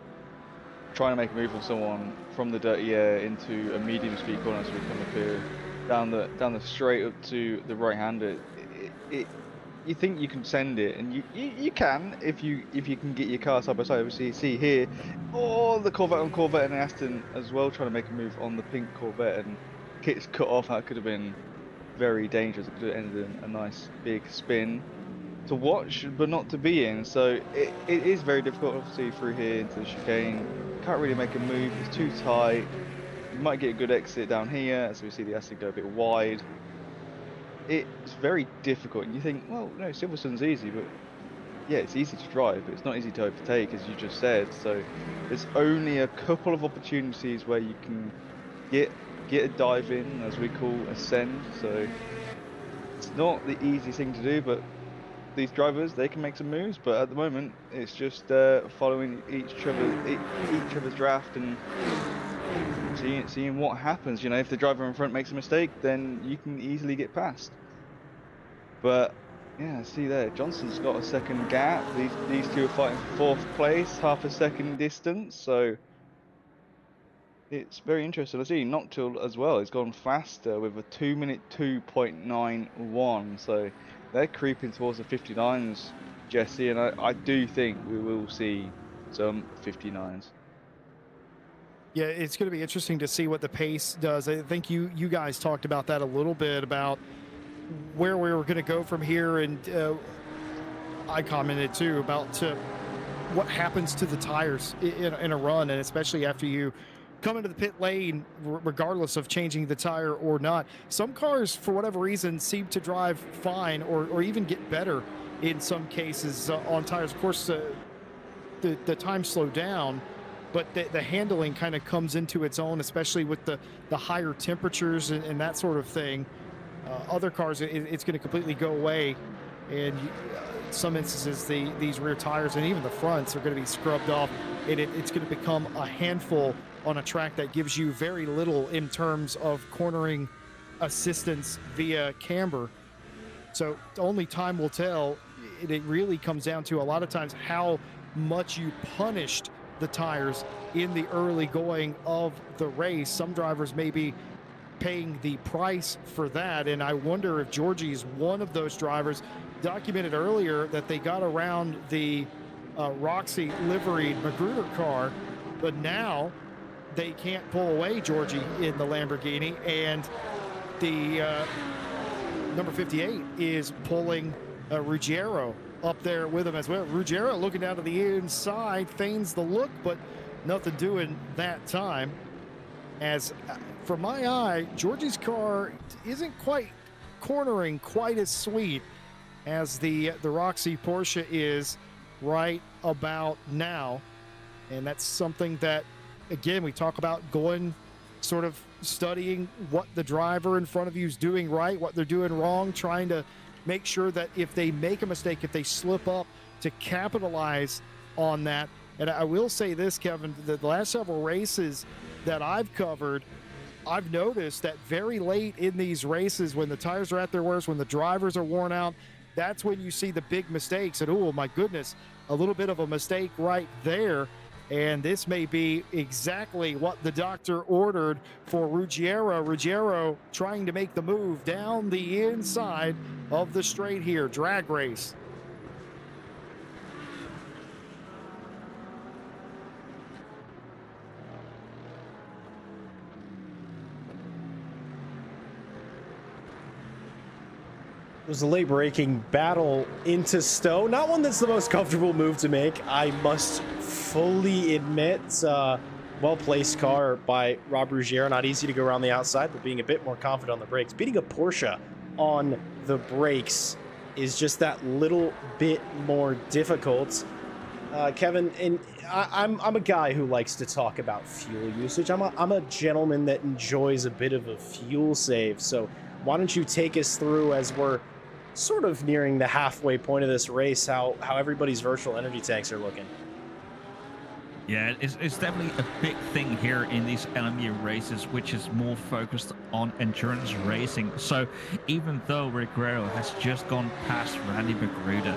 trying to make a move on someone from the dirty air into a medium speed corner as we come up here, down the straight up to the right-hander, you think you can send it, and you can if you can get your car side by side. Obviously, you see here, the Corvette on Corvette and Aston as well trying to make a move on the pink Corvette, and kit's cut off. That could have been very dangerous. It could have ended in a nice big spin to watch, but not to be in. So it is very difficult, obviously, through here into the chicane. Can't really make a move. It's too tight. You might get a good exit down here, as we see the Aston go a bit wide. It's very difficult, and you think, well, no, Silverstone's easy, but yeah, it's easy to drive, but it's not easy to overtake, as you just said. So there's only a couple of opportunities where you can get a dive in, as we call ascend. So it's not the easiest thing to do, but these drivers, they can make some moves. But at the moment, it's just following each other's draft and seeing what happens. If the driver in front makes a mistake, then you can easily get past. But yeah, see there, Johnson's got a second gap. These two are fighting for 4th place, half a second distance. So it's very interesting. I see Noctil as well. It's gone faster with a 2-minute 2.91. So they're creeping towards the 59s, Jesse, and I do think we will see some 59s. Yeah, it's going to be interesting to see what the pace does. I think you guys talked about that a little bit, about where we were going to go from here, and I commented too about what happens to the tires in a run, and especially after you come into the pit lane, regardless of changing the tire or not. Some cars, for whatever reason, seem to drive fine or even get better in some cases on tires. Of course, the time slowed down, but the handling kind of comes into its own, especially with the higher temperatures and that sort of thing. Other cars, it's going to completely go away, and some instances these rear tires and even the fronts are going to be scrubbed off, and it's going to become a handful on a track that gives you very little in terms of cornering assistance via camber. So only time will tell. It really comes down to, a lot of times, how much you punished the tires in the early going of the race. Some drivers may be paying the price for that, and I wonder if Georgie is one of those drivers. Documented earlier that they got around the Roxy liveried Magruder car, but now they can't pull away Georgie in the Lamborghini, and the number 58 is pulling Ruggiero up there with him as well. Ruggiero looking down to the inside, feigns the look, but nothing doing that time. As from my eye, Georgie's car isn't quite cornering quite as sweet as the Roxy Porsche is right about now. And that's something that, again, we talk about going, sort of studying what the driver in front of you is doing right, what they're doing wrong, trying to make sure that if they make a mistake, if they slip up, to capitalize on that. And I will say this, Kevin, the last several races that I've covered, I've noticed that very late in these races, when the tires are at their worst, when the drivers are worn out, that's when you see the big mistakes. And oh my goodness, a little bit of a mistake right there. And this may be exactly what the doctor ordered for Ruggiero. Ruggiero trying to make the move down the inside of the straight here, drag race. It was a late-breaking battle into Stowe. Not one that's the most comfortable move to make, I must fully admit. Well-placed car by Rob Ruggiero. Not easy to go around the outside, but being a bit more confident on the brakes. Beating a Porsche on the brakes is just that little bit more difficult. Kevin, and I'm a guy who likes to talk about fuel usage. I'm a gentleman that enjoys a bit of a fuel save. So why don't you take us through, as we're sort of nearing the halfway point of this race, how everybody's virtual energy tanks are looking? Yeah, it's definitely a big thing here in these LMU races, which is more focused on endurance racing. So even though Ruggiero has just gone past Randy Magruder,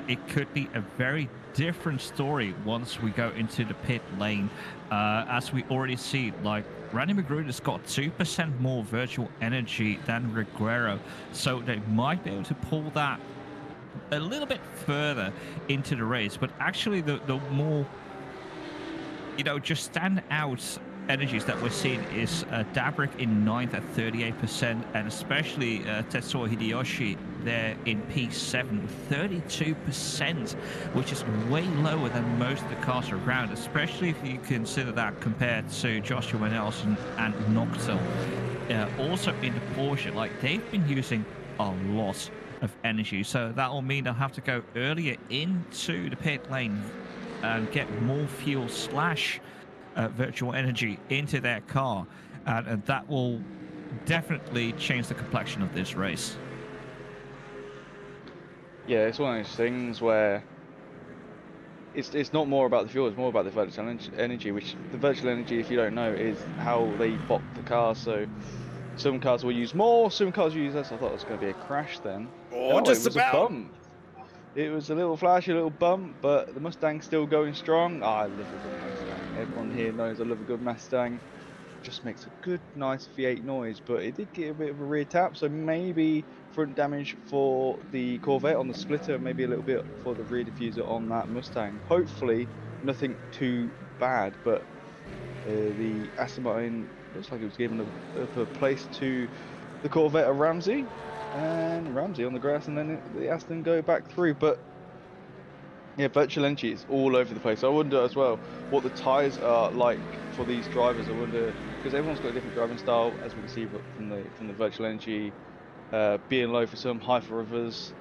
it could be a very different story once we go into the pit lane. As we already see, like, Randy Magruder's got 2% more virtual energy than Ruggiero, so they might be able to pull that a little bit further into the race. But actually, the more, just stand out energies that we're seeing is Dabrik in 9th at 38%, and especially Tetsuo Hideyoshi there in P7 with 32%, which is way lower than most of the cars around, especially if you consider that compared to Joshua Nelson and Noctil. Also in the Porsche, like, they've been using a lot of energy, so that will mean they'll have to go earlier into the pit lane and get more fuel / virtual energy into their car, and that will definitely change the complexion of this race. Yeah, it's one of those things where it's not more about the fuel, it's more about the virtual energy, which the virtual energy, if you don't know, is how they bop the car. So some cars will use more, some cars will use less. I thought it was going to be a crash then. Oh, no, just it was about. a bump. It was a little flashy, a little bump, but the Mustang's still going strong. I love a good Mustang. Everyone here knows I love a good Mustang. Just makes a good, nice V8 noise, but it did get a bit of a rear tap, so maybe front damage for the Corvette on the splitter, maybe a little bit for the rear diffuser on that Mustang. Hopefully nothing too bad, but the Aston Martin looks like it was giving a place to the Corvette of Ramsey, and Ramsey on the grass, and then the Aston go back through. But yeah, virtual energy is all over the place. I wonder as well what the tyres are like for these drivers. I wonder, because everyone's got a different driving style, as we can see from the virtual energy being low for some, high for others.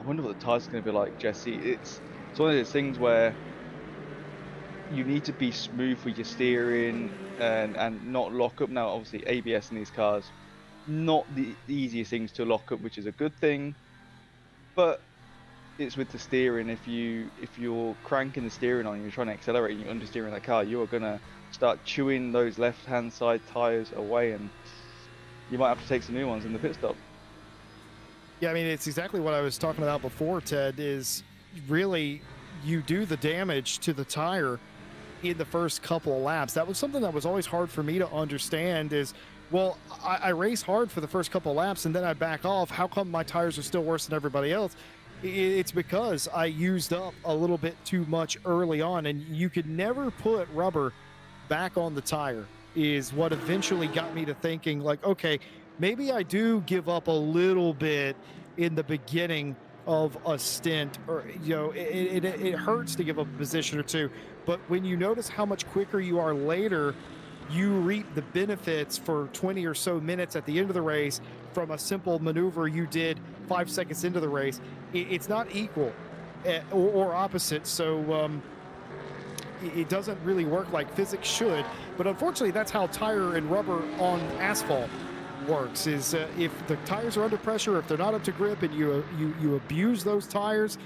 I wonder what the tyres are going to be like, Jesse. It's one of those things where you need to be smooth with your steering and not lock up. Now, obviously, ABS in these cars, not the easiest things to lock up, which is a good thing, but it's with the steering. If you're cranking the steering on, you're trying to accelerate, and you're understeering that car, you are gonna start chewing those left-hand side tires away, and you might have to take some new ones in the pit stop. Yeah, I mean, it's exactly what I was talking about before, Ted, is really you do the damage to the tire in the first couple of laps. That was something that was always hard for me to understand is, well, I race hard for the first couple of laps and then I back off. How come my tires are still worse than everybody else? It's because I used up a little bit too much early on, and you could never put rubber back on the tire is what eventually got me to thinking like, okay, maybe I do give up a little bit in the beginning of a stint, or it hurts to give up a position or two, but when you notice how much quicker you are later, you reap the benefits for 20 or so minutes at the end of the race from a simple maneuver you did 5 seconds into the race. It's not equal or opposite, so it doesn't really work like physics should, but unfortunately that's how tire and rubber on asphalt works, is if the tires are under pressure, if they're not up to grip, and you abuse those tires,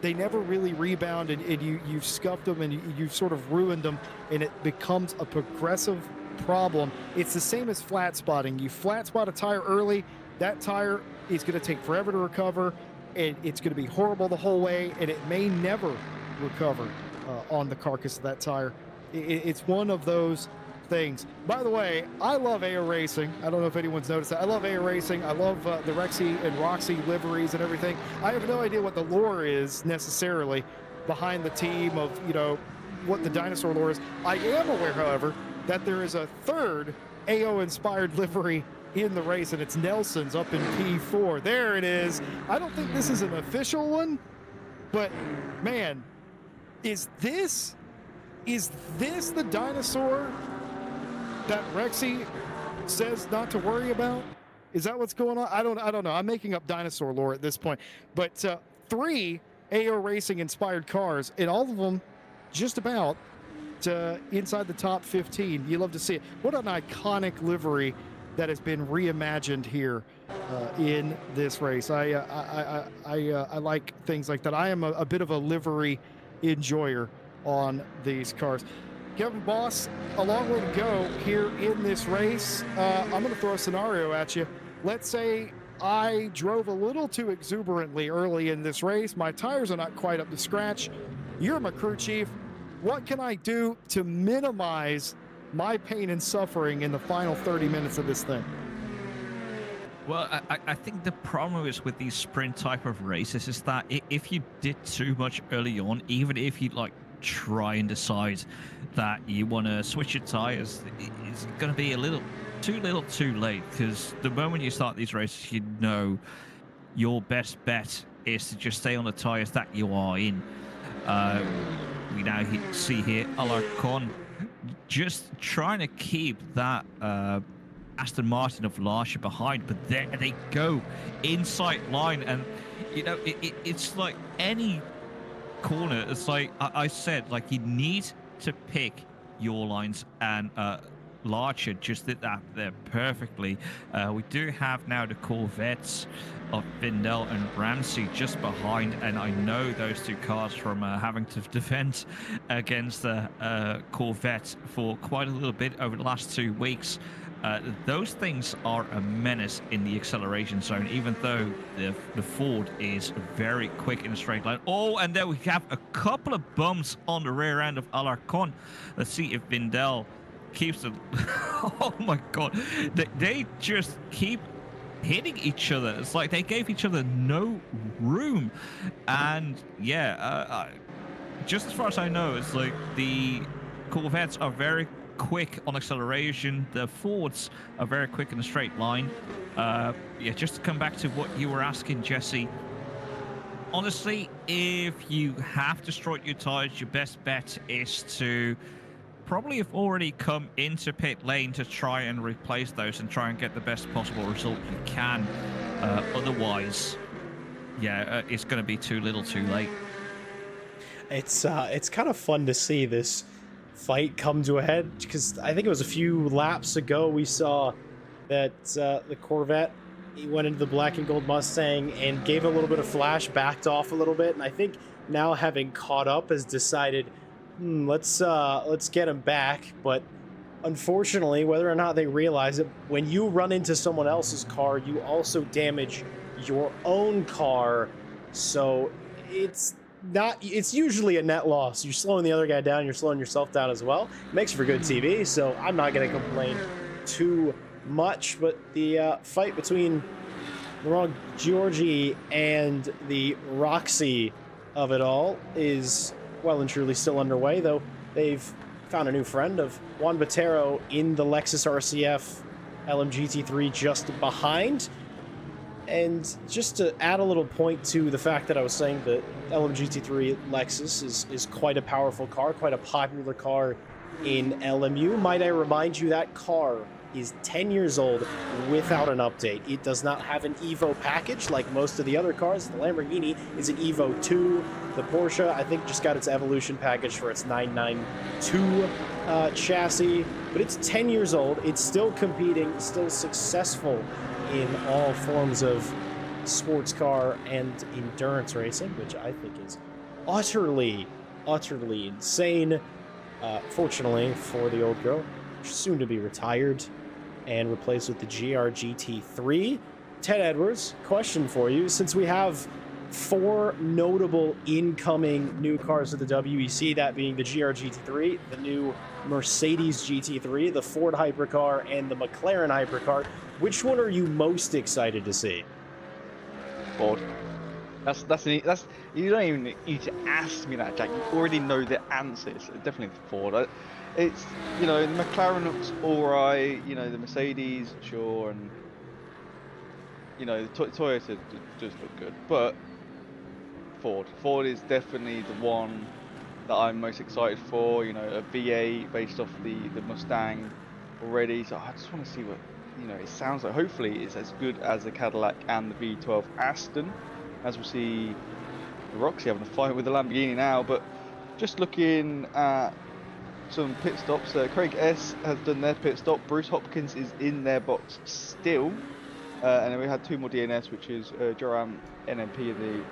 they never really rebound, and you've scuffed them and you've sort of ruined them, and it becomes a progressive problem. It's the same as flat spotting. You flat spot a tire early, that tire is going to take forever to recover, and it's going to be horrible the whole way, and it may never recover on the carcass of that tire. It's one of those things. By the way, I love AO Racing. I don't know if anyone's noticed that. I love AO Racing. I love the Rexy and Roxy liveries and everything. I have no idea what the lore is necessarily behind the team of, what the dinosaur lore is. I am aware, however, that there is a third AO-inspired livery in the race, and it's Nelson's up in P4. There it is. I don't think this is an official one, but man, is this the dinosaur that Rexy says not to worry about? Is that what's going on? I don't know. I'm making up dinosaur lore at this point. But 3 AO Racing inspired cars, and all of them just about inside the top 15. You love to see it. What an iconic livery that has been reimagined here in this race. I like things like that. I am a bit of a livery enjoyer on these cars. Kevin Boss, a long way to go here in this race. I'm going to throw a scenario at you. Let's say I drove a little too exuberantly early in this race. My tires are not quite up to scratch. You're my crew chief. What can I do to minimize my pain and suffering in the final 30 minutes of this thing? Well, I think the problem is with these sprint type of races is that if you did too much early on, even if you try and decide that you want to switch your tires, it's going to be a little too late, because the moment you start these races, your best bet is to just stay on the tires that you are in. We now see here Alarcon just trying to keep that Aston Martin of last year behind, but there they go, inside line, and it's like any corner. It's like I said, you need to pick your lines, and Larcher just did that there perfectly. We do have now the Corvettes of Vindel and Ramsey just behind, and I know those two cars from having to defend against the Corvette for quite a little bit over the last 2 weeks. Those things are a menace in the acceleration zone, even though the Ford is very quick in a straight line. Oh, and there we have a couple of bumps on the rear end of Alarcon. Let's see if Vindel keeps it. Oh my god, they just keep hitting each other. It's like they gave each other no room. And yeah, just as far as I know, it's like the Corvettes are very quick on acceleration, the Fords are very quick in a straight line. Yeah, just to come back to what you were asking, Jesse, honestly, if you have destroyed your tires, your best bet is to probably have already come into pit lane to try and replace those and try and get the best possible result you can. Otherwise, yeah, it's going to be too little too late. It's kind of fun to see this fight come to a head, because I think it was a few laps ago we saw that the Corvette, he went into the black and gold Mustang and gave a little bit of flash, backed off a little bit, and I think now having caught up has decided, let's get him back. But unfortunately, whether or not they realize it, when you run into someone else's car, you also damage your own car. So it's it's usually a net loss. You're slowing the other guy down, you're slowing yourself down as well. It makes for good TV, so I'm not going to complain too much. But the fight between Laurent Georgi and the Roxy of it all is well and truly still underway, though they've found a new friend of Juan Botero in the Lexus RCF LMGT3 just behind. And just to add a little point to the fact that I was saying that LMGT3 Lexus is quite a powerful car, quite a popular car in LMU, might I remind you that car is 10 years old without an update. It does not have an Evo package like most of the other cars. The Lamborghini is an Evo 2. The Porsche, I think, just got its Evolution package for its 992 chassis. But it's 10 years old. It's still competing, still successful in all forms of sports car and endurance racing, which I think is utterly insane. Fortunately for the old girl, soon to be retired and replaced with the GR-GT3. Ted Edwards, question for you. Since we have 4 notable incoming new cars at the WEC, that being the GR-GT3, the new Mercedes GT3, the Ford hypercar, and the McLaren hypercar, which one are you most excited to see? Ford. That's you don't even need to ask me that, Jack. You already know the answers. Definitely Ford. It's, you know, the McLaren looks alright, you know, the Mercedes, sure, and, you know, the Toyota does look good, but Ford is definitely the one that I'm most excited for. You know, a V8 based off the Mustang already, so I just want to see what, you know, it sounds like. Hopefully it's as good as the Cadillac and the V12 Aston, as we'll see the Roxy having a fight with the Lamborghini now. But just looking at some pit stops, Craig S has done their pit stop, Bruce Hopkins is in their box still, and then we had 2 more DNS, which is Joram NMP, the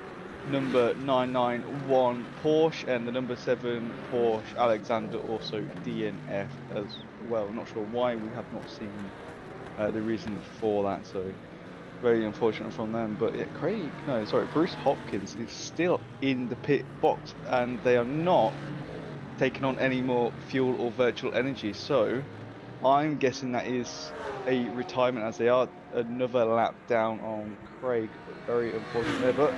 number 991 Porsche, and the number 7 Porsche Alexander, also DNF as well. I'm not sure why we have not seen the reason for that, so very unfortunate from them. But yeah, Bruce Hopkins is still in the pit box, and they are not taking on any more fuel or virtual energy, so I'm guessing that is a retirement, as they are another lap down on Craig. Very unfortunate there, but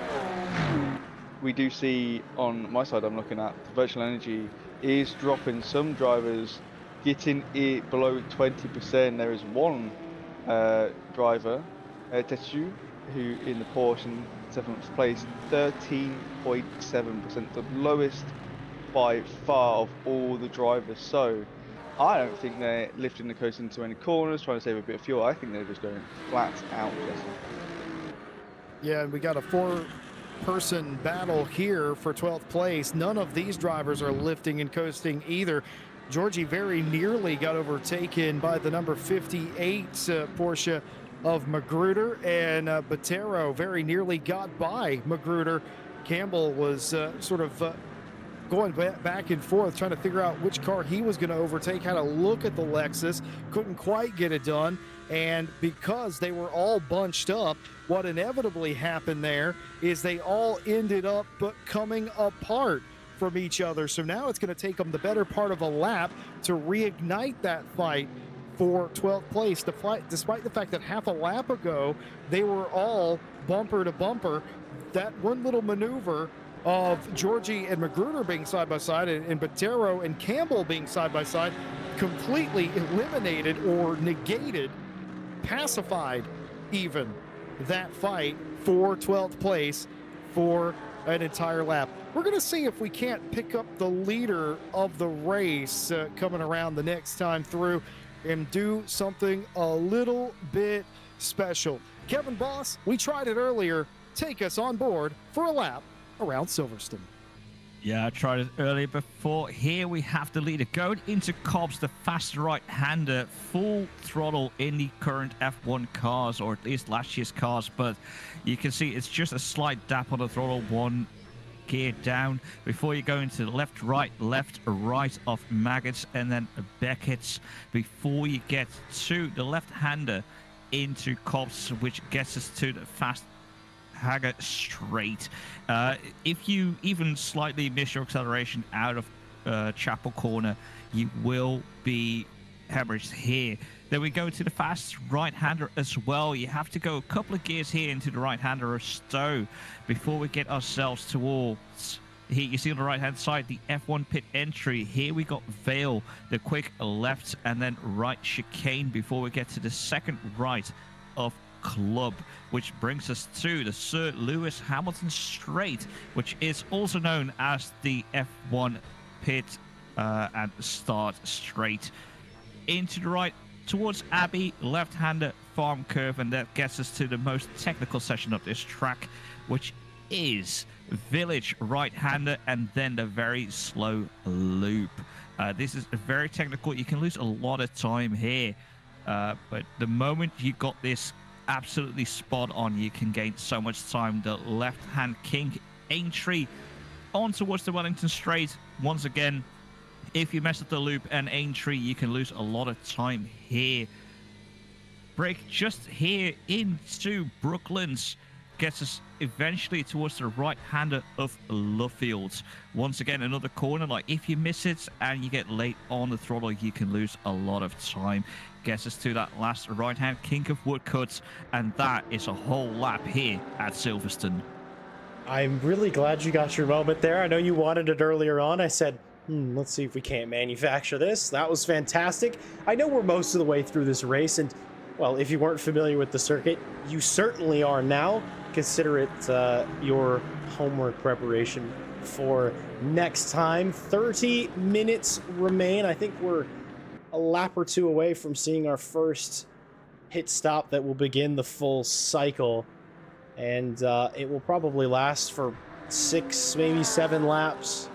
we do see on my side, I'm looking at the virtual energy is dropping. Some drivers getting it below 20%. There is one driver, Tetsu, who in the Porsche in 7th place, 13.7%, the lowest by far of all the drivers. So I don't think they're lifting the coast into any corners, trying to save a bit of fuel. I think they're just going flat out. Yeah, and we got a 4-person battle here for 12th place. None of these drivers are lifting and coasting either. Georgie very nearly got overtaken by the number 58 Porsche of Magruder, and Botero very nearly got by Magruder. Campbell was sort of going back and forth, trying to figure out which car he was going to overtake, had a look at the Lexus, couldn't quite get it done. And because they were all bunched up, what inevitably happened there is they all ended up coming apart from each other. So now it's going to take them the better part of a lap to reignite that fight for 12th place, despite the fact that half a lap ago they were all bumper to bumper. That one little maneuver of Georgie and Magruder being side by side and Botero and Campbell being side by side completely eliminated or negated, pacified even, that fight for 12th place for an entire lap. We're going to see if we can't pick up the leader of the race coming around the next time through and do something a little bit special. Kevin Boss, we tried it earlier. Take us on board for a lap around Silverstone. Yeah, I tried it earlier before. Here we have the leader going into Cobbs, the fast right-hander, full throttle in the current F1 cars, or at least last year's cars, but you can see it's just a slight dap on the throttle, 1 gear down before you go into the left, right of Maggots, and then Beckett's before you get to the left-hander into Cobbs, which gets us to the fast stagger straight. If you even slightly miss your acceleration out of Chapel Corner, you will be hemorrhaged here. Then we go to the fast right-hander as well. You have to go a couple of gears here into the right-hander or stow before we get ourselves towards here. You see on the right-hand side the F1 pit entry. Here we got Vale, the quick left and then right chicane before we get to the second right of Club, which brings us to the Sir Lewis Hamilton straight, which is also known as the F1 pit and start straight. Into the right towards Abbey, left-hander farm curve, and that gets us to the most technical section of this track, which is Village right-hander and then the very slow loop. This is very technical. You can lose a lot of time here, but the moment you got this absolutely spot on, you can gain so much time. The left-hand king entry on towards the Wellington Straight. Once again, if you mess up the loop and entry, you can lose a lot of time here. Break just here into Brooklands gets us eventually towards the right-hander of Luffield. Once again, another corner. Like, if you miss it and you get late on the throttle, you can lose a lot of time. Gets us to that last right-hand king of Woodcuts, and that is a whole lap here at Silverstone. I'm really glad you got your moment there. I know you wanted it earlier on. I said, let's see if we can't manufacture this. That was fantastic. I know we're most of the way through this race, and, well, if you weren't familiar with the circuit, you certainly are now. Consider it your homework preparation for next time. 30 minutes remain. I think we're a lap or two away from seeing our first pit stop that will begin the full cycle. And it will probably last for 6, maybe 7 laps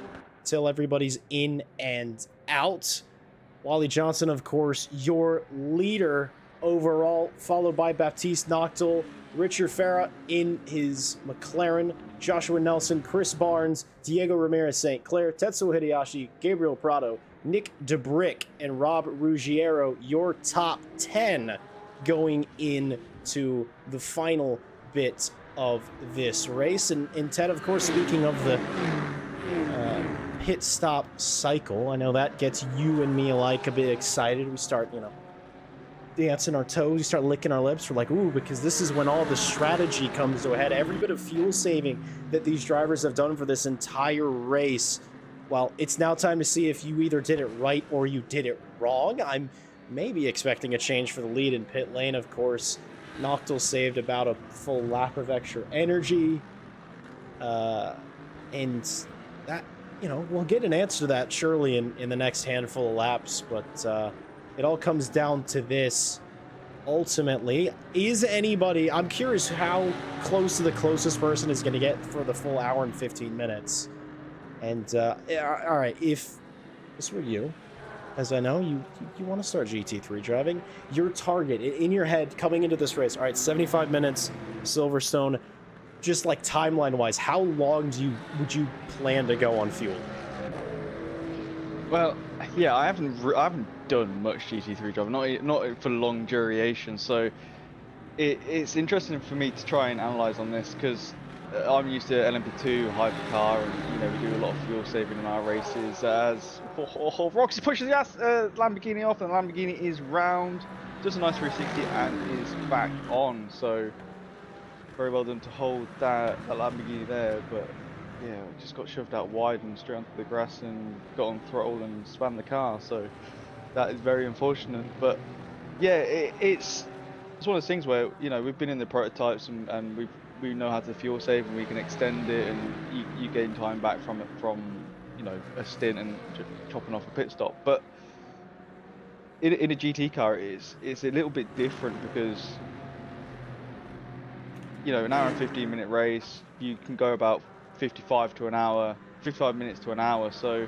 till everybody's in and out. Wally Johnson, of course, your leader overall, followed by Baptiste Noctil, Richard Farah in his McLaren, Joshua Nelson, Chris Barnes, Diego Ramirez St. Clair, Tetsuo Hideyoshi, Gabriel Prado, Nick DeBrick, and Rob Ruggiero, your top 10 going into the final bit of this race. And Ted, of course, speaking of the pit stop cycle, I know that gets you and me alike a bit excited. We start, dancing our toes, we start licking our lips. We're like, ooh, because this is when all the strategy comes to a head. Every bit of fuel saving that these drivers have done for this entire race. Well, it's now time to see if you either did it right or you did it wrong. I'm maybe expecting a change for the lead in pit lane, of course. Noctil saved about a full lap of extra energy. And that, we'll get an answer to that surely in the next handful of laps. But it all comes down to this. Ultimately, is anybody... I'm curious how close to the closest person is going to get for the full hour and 15 minutes. And, all right, if this were you, as I know, you want to start GT3 driving, your target in your head coming into this race, all right, 75 minutes, Silverstone, just like timeline-wise, how long would you plan to go on fuel? Well, yeah, I haven't done much GT3 driving, not for long duration, so it's interesting for me to try and analyse on this, because I'm used to LMP2 hypercar, and we do a lot of fuel saving in our races. As Roxy pushes the Lamborghini off, and the Lamborghini is round, does a nice 360 and is back on. So very well done to hold that Lamborghini there, but yeah, just got shoved out wide and straight onto the grass and got on throttle and spun the car. So that is very unfortunate. But yeah, it's one of those things where we've been in the prototypes and we know how to fuel save and we can extend it, and you gain time back from a stint and chopping off a pit stop. But in a GT car, it's a little bit different, because an hour and 15-minute race, you can go about 55 minutes to an hour. So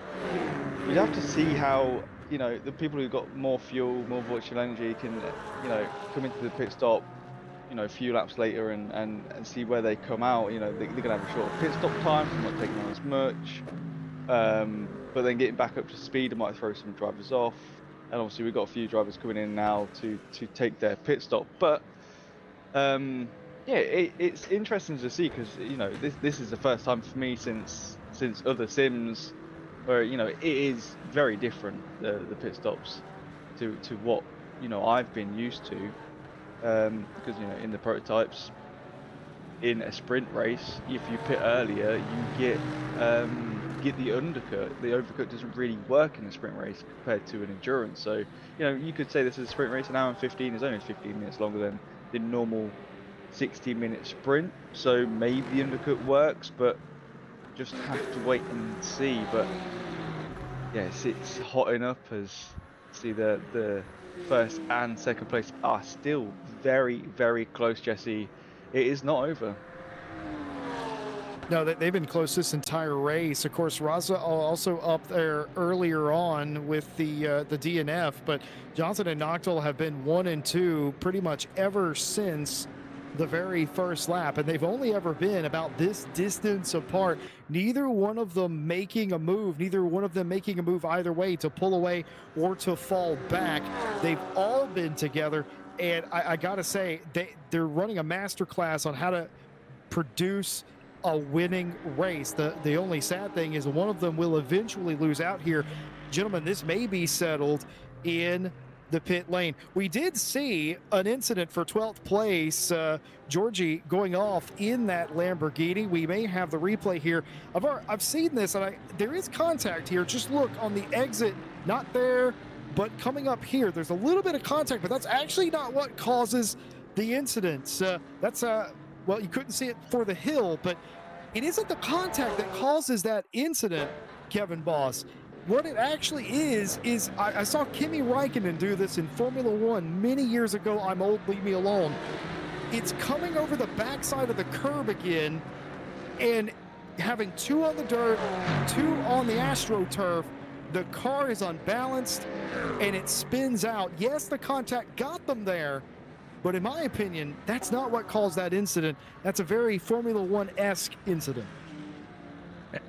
you'd have to see how the people who've got more fuel, more virtual energy can come into the pit stop a few laps later and see where they come out. They're gonna have a short pit stop time, so they're not taking on as much, but then getting back up to speed, it might throw some drivers off. And obviously we've got a few drivers coming in now to take their pit stop. But Yeah, it's interesting to see because this is the first time for me since other sims where it is very different, the pit stops to what I've been used to, because in the prototypes, in a sprint race, if you pit earlier, you get the undercut. The overcut doesn't really work in a sprint race compared to an endurance. So you could say this is a sprint race. An hour and 15 is only 15 minutes longer than the normal 60-minute sprint. So maybe the undercut works, but just have to wait and see. But yes, it's hotting up as see the first and second place are still very, very close, Jesse. It is not over. No, they've been close this entire race. Of course, Raza also up there earlier on with the DNF, but Johnson and Noctil have been 1 and 2 pretty much ever since the very first lap, and they've only ever been about this distance apart. Neither one of them making a move, either way to pull away or to fall back. They've all been together, and I gotta say, they're running a master class on how to produce a winning race. The only sad thing is one of them will eventually lose out here. Gentlemen, this may be settled in the pit lane. We did see an incident for 12th place, Georgie going off in that Lamborghini. We may have the replay here. I've seen this, and there is contact here. Just look on the exit, not there, but coming up here, there's a little bit of contact, but that's actually not what causes the incident. Well, you couldn't see it for the hill, but it isn't the contact that causes that incident, Kevin Boss. What it actually is I saw Kimi Räikkönen do this in Formula One many years ago. I'm old, leave me alone. It's coming over the backside of the curb again and having 2 on the dirt, 2 on the AstroTurf. The car is unbalanced and it spins out. Yes, the contact got them there, but in my opinion, that's not what caused that incident. That's a very Formula One-esque incident.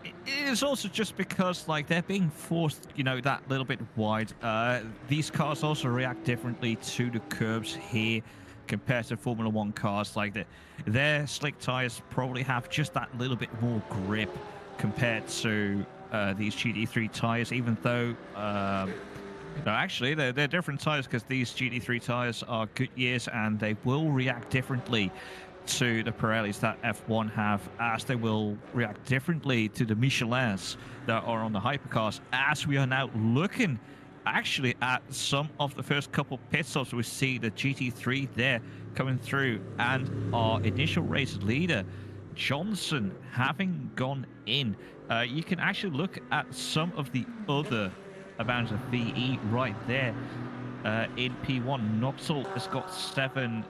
It is also just because, like, they're being forced, that little bit wide. These cars also react differently to the curbs here compared to Formula One cars. Like, their slick tires probably have just that little bit more grip compared to these GT3 tires, even though... No, actually, they're different tires because these GT3 tires are Goodyears and they will react differently to the Pirellis that F1 have, as they will react differently to the Michelins that are on the hypercars, as we are now looking actually at some of the first couple pit stops. We see the GT3 there coming through and our initial race leader, Johnson, having gone in. You can actually look at some of the other amounts of VE right there. In P1, Noxel has got 7,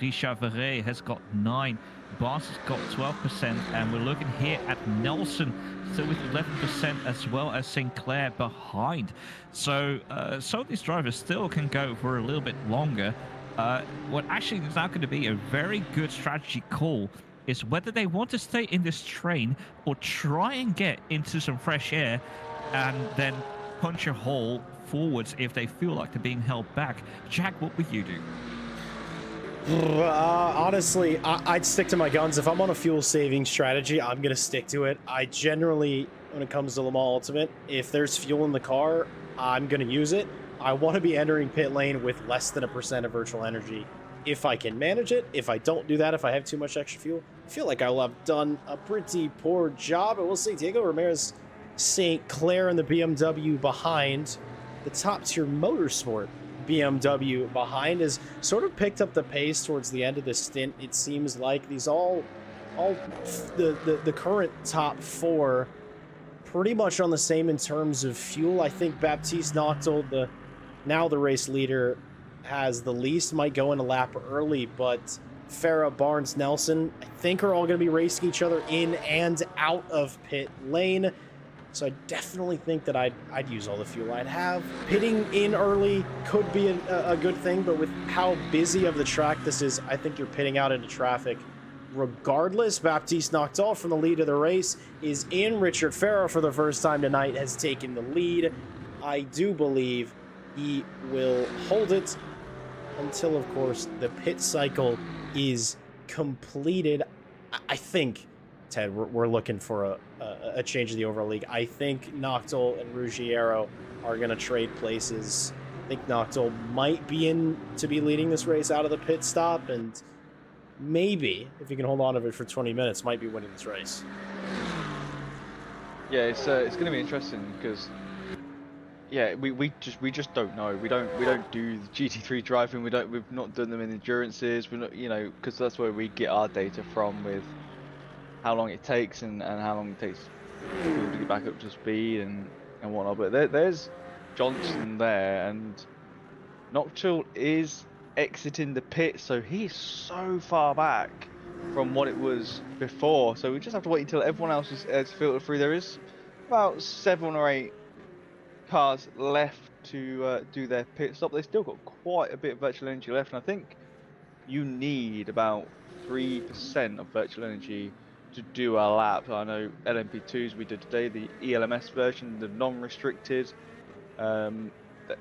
Richard Verret has got 9, Bas has got 12%, and we're looking here at Nelson still with 11%, as well as Sinclair behind. So some of these drivers still can go for a little bit longer. What actually is now going to be a very good strategy call is whether they want to stay in this train or try and get into some fresh air and then punch a hole forwards if they feel like they're being held back. Jack, what would you do? Honestly, I'd stick to my guns. If I'm on a fuel-saving strategy, I'm going to stick to it. I generally, when it comes to Le Mans Ultimate, if there's fuel in the car, I'm going to use it. I want to be entering pit lane with less than 1% of virtual energy if I can manage it. If I don't do that, if I have too much extra fuel, I feel like I'll have done a pretty poor job. But we'll see. Diego Ramirez St. Clair in the BMW behind. The top-tier motorsport BMW behind has sort of picked up the pace towards the end of the stint. It seems like these all the current top 4 pretty much on the same in terms of fuel. I think Baptiste Noctil, now the race leader, has the least, might go in a lap early, but Farah, Barnes, Nelson, I think are all going to be racing each other in and out of pit lane. So I definitely think that I'd use all the fuel I'd have. Pitting in early could be a good thing, but with how busy of the track this is, I think you're pitting out into traffic regardless. Baptiste Noctil from the lead of the race is in. Richard Farah, for the first time tonight, has taken the lead. I do believe he will hold it until, of course, the pit cycle is completed, I think, Ted, we're looking for a change of the overall league. I think Noctil and Ruggiero are going to trade places. I think Noctil might be in to be leading this race out of the pit stop, and maybe, if he can hold on to it for 20 minutes, might be winning this race. Yeah, it's going to be interesting because yeah, we just don't know. We don't do the GT3 driving. We've not done them in endurances. We're not, you know, because that's where we get our data from with how long it takes and how long it takes people to get back up to speed and whatnot. But there's Johnson there, and Noctil is exiting the pit, so he's so far back from what it was before. So we just have to wait until everyone else has filtered through. There is about 7 or 8 cars left to do their pit stop. They've still got quite a bit of virtual energy left, and I think you need about 3% of virtual energy to do a lap. I know LMP2s we did today, the ELMS version, the non-restricted,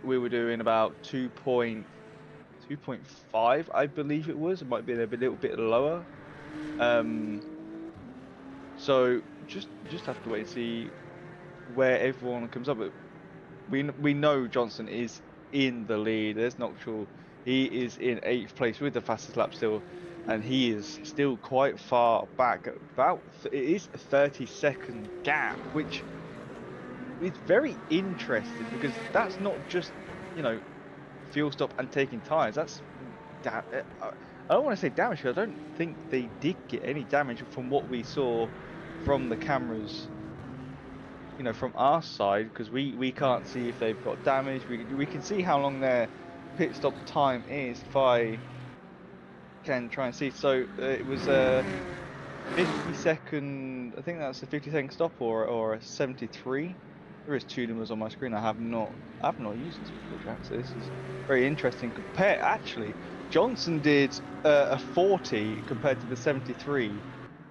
we were doing about 2.5, I believe it was. It might be a little bit lower. So just have to wait and see where everyone comes up. But we know Johnson is in the lead. There's Noctil. He is in 8th place with the fastest lap still, and he is still quite far back. It is a 30-second gap, which is very interesting because that's not just, you know, fuel stop and taking tyres. That's I don't want to say damage, because I don't think they did get any damage from what we saw from the cameras, you know, from our side, because we can't see if they've got damage. We can see how long their pit stop time is if I can try and see. So it was a 50-second, I think that's a 50-second stop or a 73. There is 2 numbers on my screen. I have not used this before, Jack, so this is very interesting. Actually, Johnson did a 40 compared to the 73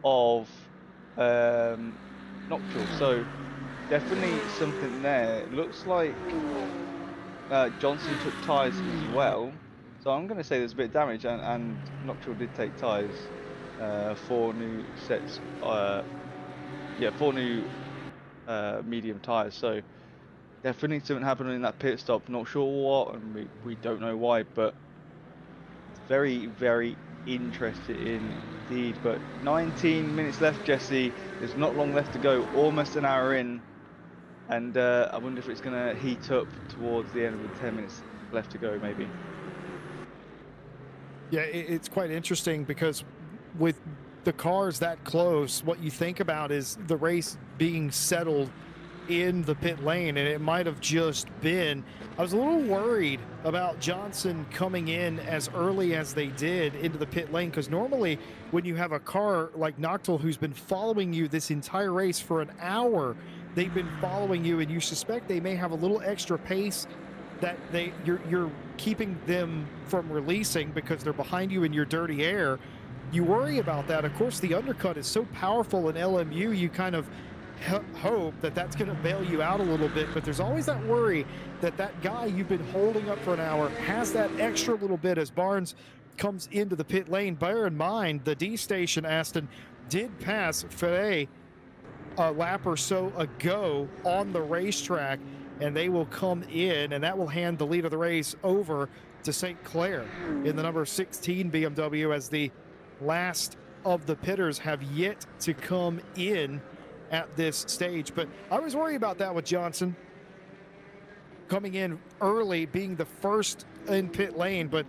of Noctil, so definitely something there. It looks like Johnson took tyres as well, so I'm going to say there's a bit of damage, and Noctil did take tyres, 4 new sets, 4 new medium tyres, so definitely something happening in that pit stop. Not sure what, and we don't know why, but very, very interested indeed. But 19 minutes left, Jesse. There's not long left to go, almost an hour in, and I wonder if it's going to heat up towards the end of the 10 minutes left to go, maybe. Yeah, it's quite interesting because with the cars that close, what you think about is the race being settled in the pit lane, and it might have just been. I was a little worried about Johnson coming in as early as they did into the pit lane, because normally when you have a car like Noctil who's been following you this entire race for an hour, they've been following you, and you suspect they may have a little extra pace that you're keeping them from releasing because they're behind you in your dirty air. You worry about that. Of course, the undercut is so powerful in LMU, you kind of hope that that's going to bail you out a little bit, but there's always that worry that that guy you've been holding up for an hour has that extra little bit as Barnes comes into the pit lane. Bear in mind, the D station, Aston, did pass Ferre a lap or so ago on the racetrack, and they will come in, and that will hand the lead of the race over to St. Clair in the number 16 BMW, as the last of the pitters have yet to come in at this stage. But I was worried about that with Johnson coming in early, being the first in pit lane, but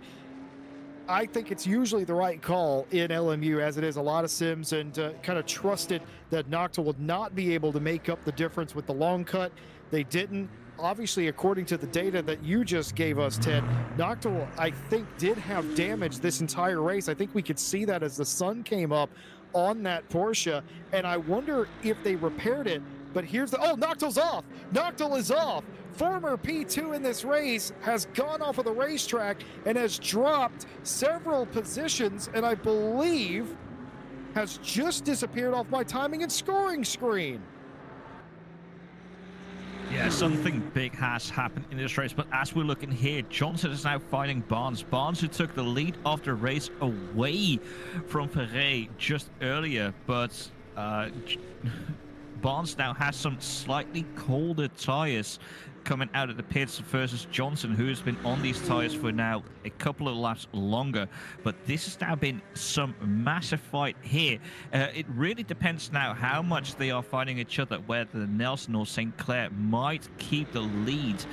I think it's usually the right call in LMU, as it is a lot of sims, and kind of trusted that Noctil would not be able to make up the difference with the long cut. They didn't. Obviously, according to the data that you just gave us, Ted, Noctil, I think, did have damage this entire race. I think we could see that as the sun came up on that Porsche, and I wonder if they repaired it. But here's the, oh, Noctil's off. Noctil is off. Former P2 in this race has gone off of the racetrack and has dropped several positions, and I believe has just disappeared off my timing and scoring screen. Yeah, Yeah, something big has happened in this race, but as we're looking here, Johnson is now fighting Barnes. Barnes, who took the lead of the race away from Ferré just earlier, but Barnes now has some slightly colder tyres coming out of the pits versus Johnson, who has been on these tyres for now a couple of laps longer. But this has now been some massive fight here. It really depends now how much they are fighting each other, whether Nelson or St. Clair might keep the lead.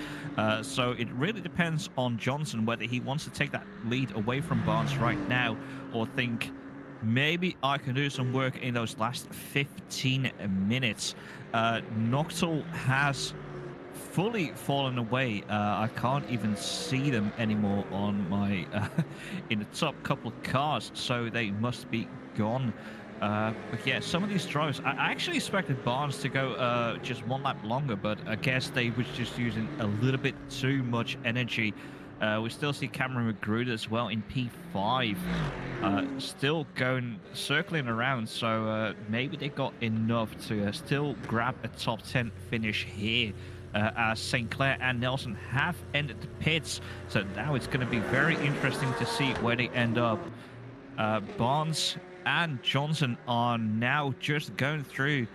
So it really depends on Johnson whether he wants to take that lead away from Barnes right now, or think maybe I can do some work in those last 15 minutes. Noctil has fully fallen away. I can't even see them anymore on my in the top couple of cars, so they must be gone. But yeah, some of these drives, I actually expected Barnes to go just one lap longer, but I guess they was just using a little bit too much energy. We still see Cameron Magruder as well in P5, still circling around, so maybe they got enough to still grab a top 10 finish here. As St. Clair and Nelson have ended the pits, so now it's going to be very interesting to see where they end up. Barnes and Johnson are now just going through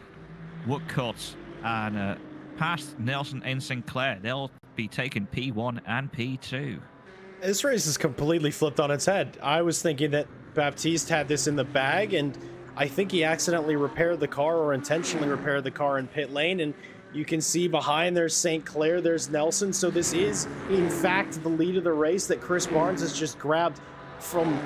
Woodcote, and past Nelson and St. Clair, they'll be taking P1 and P2. This race is completely flipped on its head. I was thinking that Baptiste had this in the bag, and I think he accidentally repaired the car or intentionally repaired the car in pit lane, and you can see behind there's St. Clair, there's Nelson. So this is, in fact, the lead of the race that Chris Barnes has just grabbed from,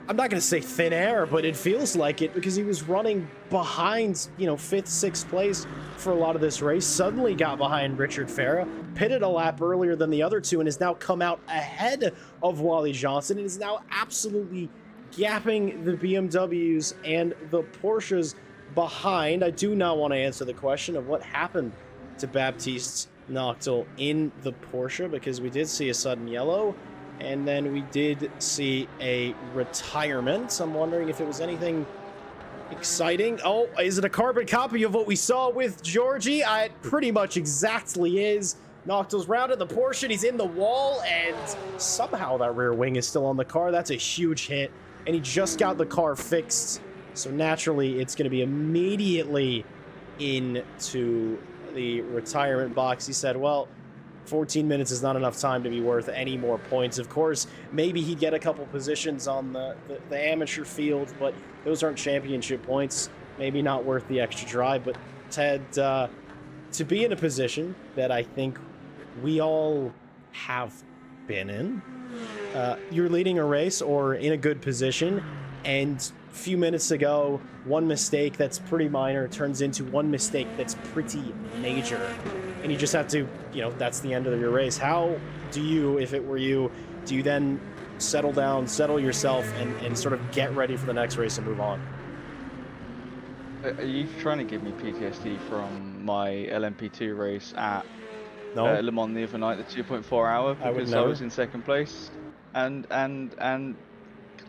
I'm not going to say thin air, but it feels like it, because he was running behind, you know, 5th, 6th place for a lot of this race. Suddenly got behind Richard Farah, pitted a lap earlier than the other two, and has now come out ahead of Wally Johnson, and is now absolutely gapping the BMWs and the Porsches behind. I do not want to answer the question of what happened to Baptiste Noctil in the Porsche, because we did see a sudden yellow, and then we did see a retirement. I'm wondering if it was anything exciting. Oh, is it a carbon copy of what we saw with Georgie? It pretty much exactly is. Noctil's rounded the Porsche, and he's in the wall, and somehow that rear wing is still on the car. That's a huge hit, and he just got the car fixed. So naturally, it's going to be immediately into the retirement box. He said, well, 14 minutes is not enough time to be worth any more points. Of course, maybe he'd get a couple positions on the amateur field, but those aren't championship points. Maybe not worth the extra drive. But Ted, to be in a position that I think we all have been in, you're leading a race or in a good position, and few minutes ago, one mistake that's pretty minor turns into one mistake that's pretty major, and you just have to, you know, that's the end of your race. How do you, if it were you, do you then settle down, settle yourself, and sort of get ready for the next race and move on? Are you trying to give me PTSD from my LMP2 race at No, Le Mans the other night, the 2.4 hour, because I was in second place, and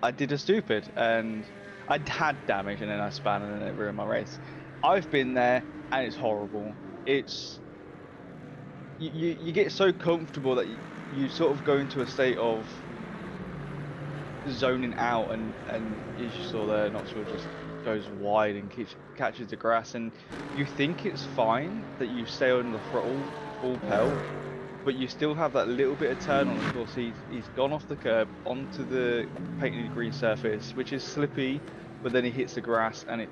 I did a stupid, and I had damage, and then I span, and then it ruined my race. I've been there, and it's horrible. It's you get so comfortable that you sort of go into a state of zoning out, and as you saw there, Knoxville just goes wide and catches the grass, and you think it's fine that you stay on the throttle full pelt, but you still have that little bit of turn on. Of course, he's gone off the curb onto the painted green surface, which is slippy, but then he hits the grass, and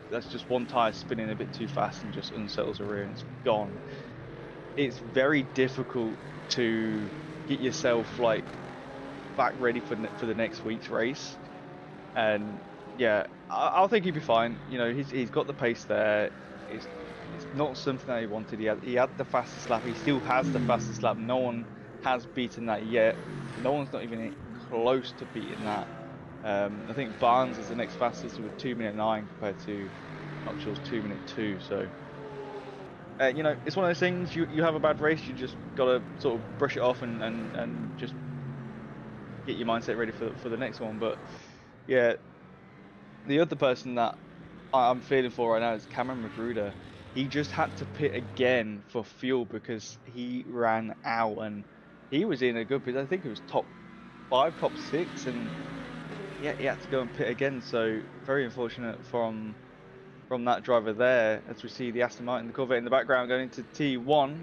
that's just one tire spinning a bit too fast and just unsettles the rear, and it's gone. It's very difficult to get yourself like back ready for the next week's race, and yeah, I think he'd be fine. You know, he's got the pace there. It's not something that he wanted. He had the fastest lap. He still has the fastest lap. No one has beaten that yet. No one's not even close to beating that. I think Barnes is the next fastest with 2:09 compared to Noctil's 2:02. So, you know, it's one of those things. You have a bad race, you just gotta sort of brush it off and just get your mindset ready for the next one. But yeah, the other person that I'm feeling for right now is Cameron Magruder. he just had to pit again for fuel because he ran out, and he was in a good position. I think it was top 5, top 6, and yeah, he had to go and pit again. So very unfortunate from that driver there, as we see the Aston Martin, the Corvette in the background going into T1.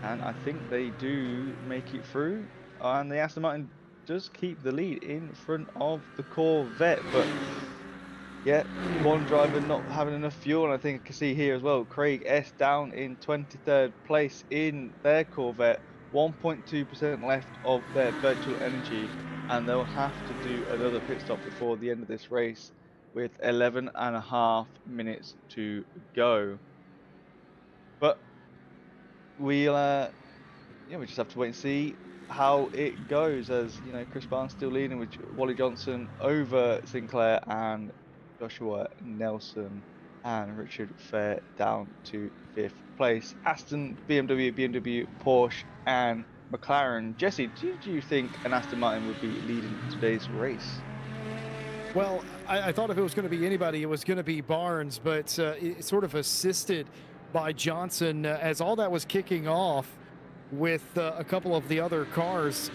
And I think they do make it through, and the Aston Martin does keep the lead in front of the Corvette. But yeah, one driver not having enough fuel, and I think I can see here as well, Craig S down in 23rd place in their Corvette, 1.2% left of their virtual energy, and they'll have to do another pit stop before the end of this race with 11.5 minutes to go. But we'll we just have to wait and see how it goes, as you know, Chris Barnes still leading with Wally Johnson over Sinclair and Joshua Nelson, and Richard Fair down to 5th place. Aston, BMW, Porsche and McLaren. Jesse, do you think an Aston Martin would be leading today's race? Well, I thought if it was going to be anybody, it was going to be Barnes, but it's sort of assisted by Johnson as all that was kicking off with a couple of the other cars.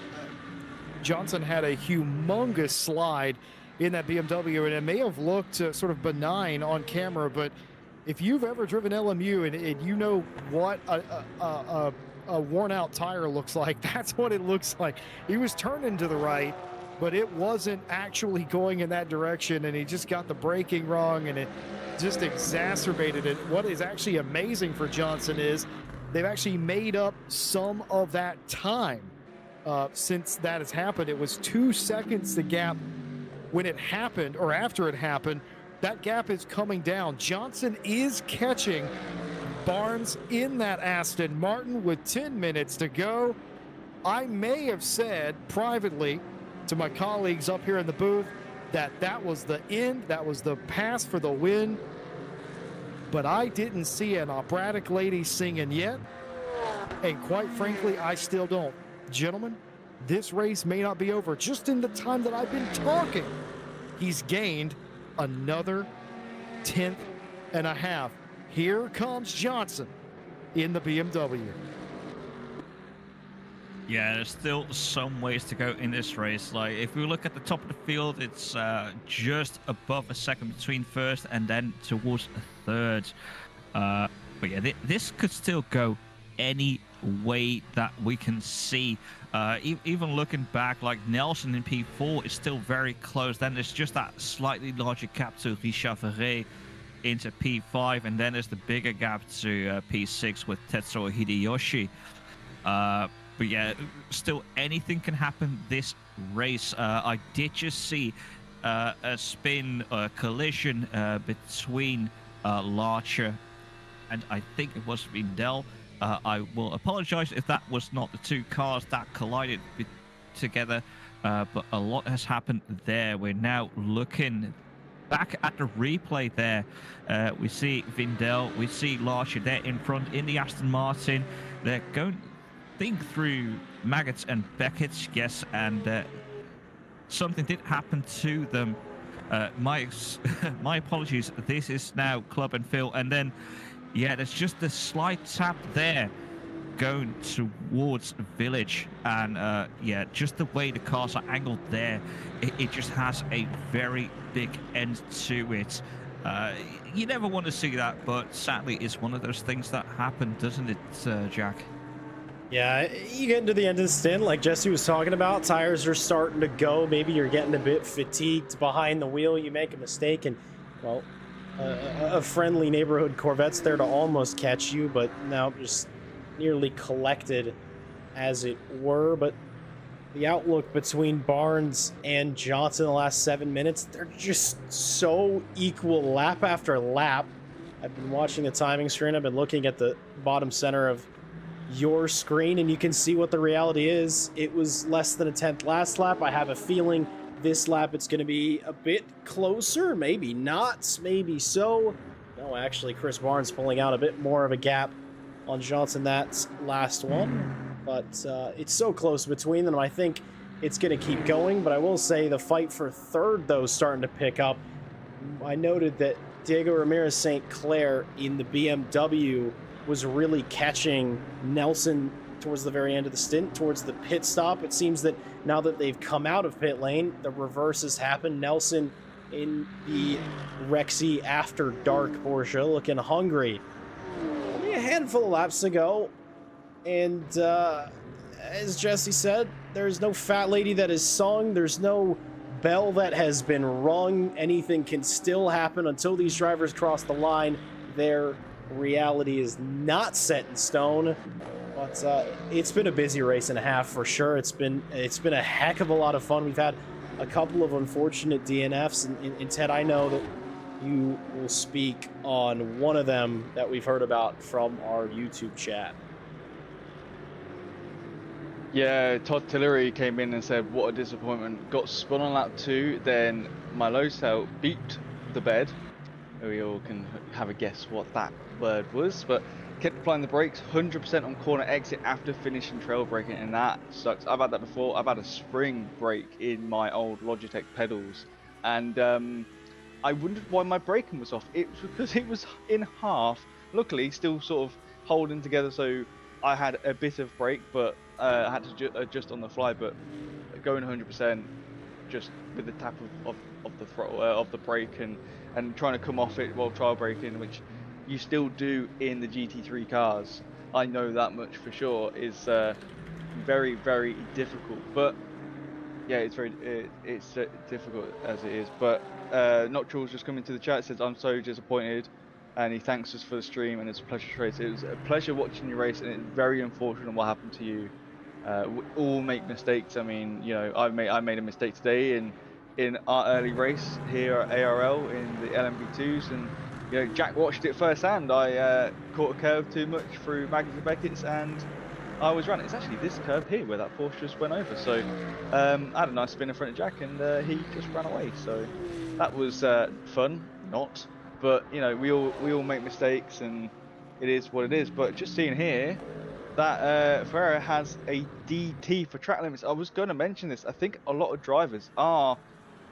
Johnson had a humongous slide in that BMW, and it may have looked sort of benign on camera, but if you've ever driven LMU and you know what a worn out tire looks like, that's what it looks like. He was turning to the right, but it wasn't actually going in that direction, and he just got the braking wrong, and it just exacerbated it. What is actually amazing for Johnson is they've actually made up some of that time since that has happened. It was 2 seconds the gap when it happened, or after it happened. That gap is coming down. Johnson is catching Barnes in that Aston Martin with 10 minutes to go. I may have said privately to my colleagues up here in the booth that was the end, that was the pass for the win, but I didn't see an operatic lady singing yet, and quite frankly, I still don't. Gentlemen, this race may not be over. Just in the time that I've been talking, he's gained another 10th and a half. Here comes Johnson in the BMW. Yeah, there's still some ways to go in this race. Like, if we look at the top of the field, it's just above a second between first and then towards a third. But yeah, this could still go any way that we can see. Even looking back, like Nelson in P4 is still very close. Then there's just that slightly larger gap to Richard Ferret into P5, and then there's the bigger gap to P6 with Tetsuo Hideyoshi. But yeah, still anything can happen this race. I did just see a spin, collision between Larcher and I think it was Vindel. I will apologize if that was not the two cars that collided together, but a lot has happened there. We're now looking back at the replay there. We see Vindel, we see Larcher there in front in the Aston Martin. They're going think through Maggots and Beckett, yes, and something did happen to them. My apologies. This is now Club and Phil, and then yeah, there's just a slight tap there going towards Village, and yeah, just the way the cars are angled there, it just has a very big end to it. You never want to see that, but sadly it's one of those things that happen, doesn't it, Jack? Yeah, you get into the end of the stint, like Jesse was talking about, tires are starting to go, maybe you're getting a bit fatigued behind the wheel, you make a mistake, and, well, a friendly neighborhood Corvette's there to almost catch you, but now just nearly collected, as it were. But the outlook between Barnes and Johnson in the last 7 minutes, they're just so equal lap after lap. I've been watching the timing screen, I've been looking at the bottom center of your screen, and you can see what the reality is. It was less than a 10th last lap. I have a feeling this lap it's going to be a bit closer, maybe not, maybe so. No, actually, Chris Barnes pulling out a bit more of a gap on Johnson that last one, but it's so close between them. I think it's going to keep going, but I will say the fight for third, though, is starting to pick up. I noted that Diego Ramirez St. Clair in the BMW was really catching Nelson towards the very end of the stint, towards the pit stop. It seems that now that they've come out of pit lane, the reverse has happened. Nelson in the Rexy After Dark Porsche looking hungry. Only a handful of laps to go. And as Jesse said, there's no fat lady that is sung. There's no bell that has been rung. Anything can still happen until these drivers cross the line. Their reality is not set in stone. But it's been a busy race and a half for sure. It's been a heck of a lot of fun. We've had a couple of unfortunate DNFs, and Ted, I know that you will speak on one of them that we've heard about from our YouTube chat. Yeah, Todd Tillery came in and said, what a disappointment. Got spun on lap 2, then my low cell beeped the bed. We all can have a guess what that word was, but kept applying the brakes, 100% on corner exit after finishing trail braking, and that sucks. I've had that before. I've had a spring brake in my old Logitech pedals, and I wondered why my braking was off. It was because it was in half. Luckily, still sort of holding together, so I had a bit of brake, but I had to adjust on the fly. But going 100%, just with the tap of the throttle of the brake and trying to come off it while trial braking, which you still do in the GT3 cars. I know that much for sure. Is very, very difficult. But yeah, it's difficult as it is. But Noctural's just come into the chat, says I'm so disappointed, and he thanks us for the stream, and it's a pleasure to race. It was a pleasure watching you race, and it's very unfortunate what happened to you. We all make mistakes. I mean, you know, I made a mistake today in our early race here at ARL in the LMP2s, and you know, Jack watched it firsthand. I caught a curve too much through Magnus and Beckett's, and I was running. It's actually this curve here where that Porsche just went over. So I had a nice spin in front of Jack, and he just ran away. So that was fun, not. But you know, we all make mistakes, and it is what it is. But just seeing here that Ferrari has a DT for track limits. I was going to mention this. I think a lot of drivers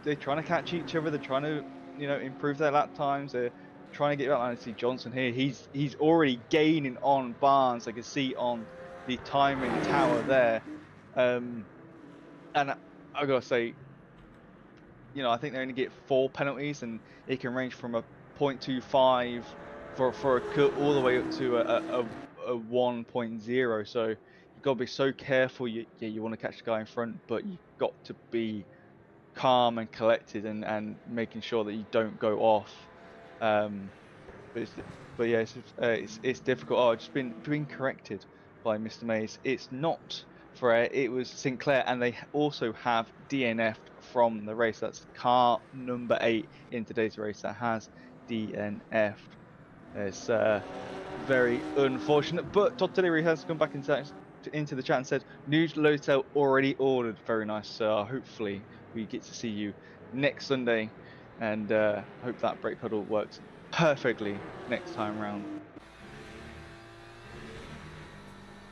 they're trying to catch each other. They're trying to, you know, improve their lap times. They're trying to get out. I see Johnson here. He's already gaining on Barnes. I can see on the timing tower there. And I gotta say, you know, I think they only get 4 penalties, and it can range from a 0.25 for a cut all the way up to a 1.0. So you've got to be so careful. You want to catch the guy in front, but you've got to be calm and collected and making sure that you don't go off. But yeah, it's difficult. Oh, I've just been corrected by Mr. Mays. It's not Ferrer, it was Sinclair, and they also have DNF'd from the race. That's car number 8 in today's race that has DNF'd. It's very unfortunate, but Todd Tillery has come back into the chat and said, new load cell already ordered. Very nice, sir. Hopefully we get to see you next Sunday, and hope that brake pedal works perfectly next time round.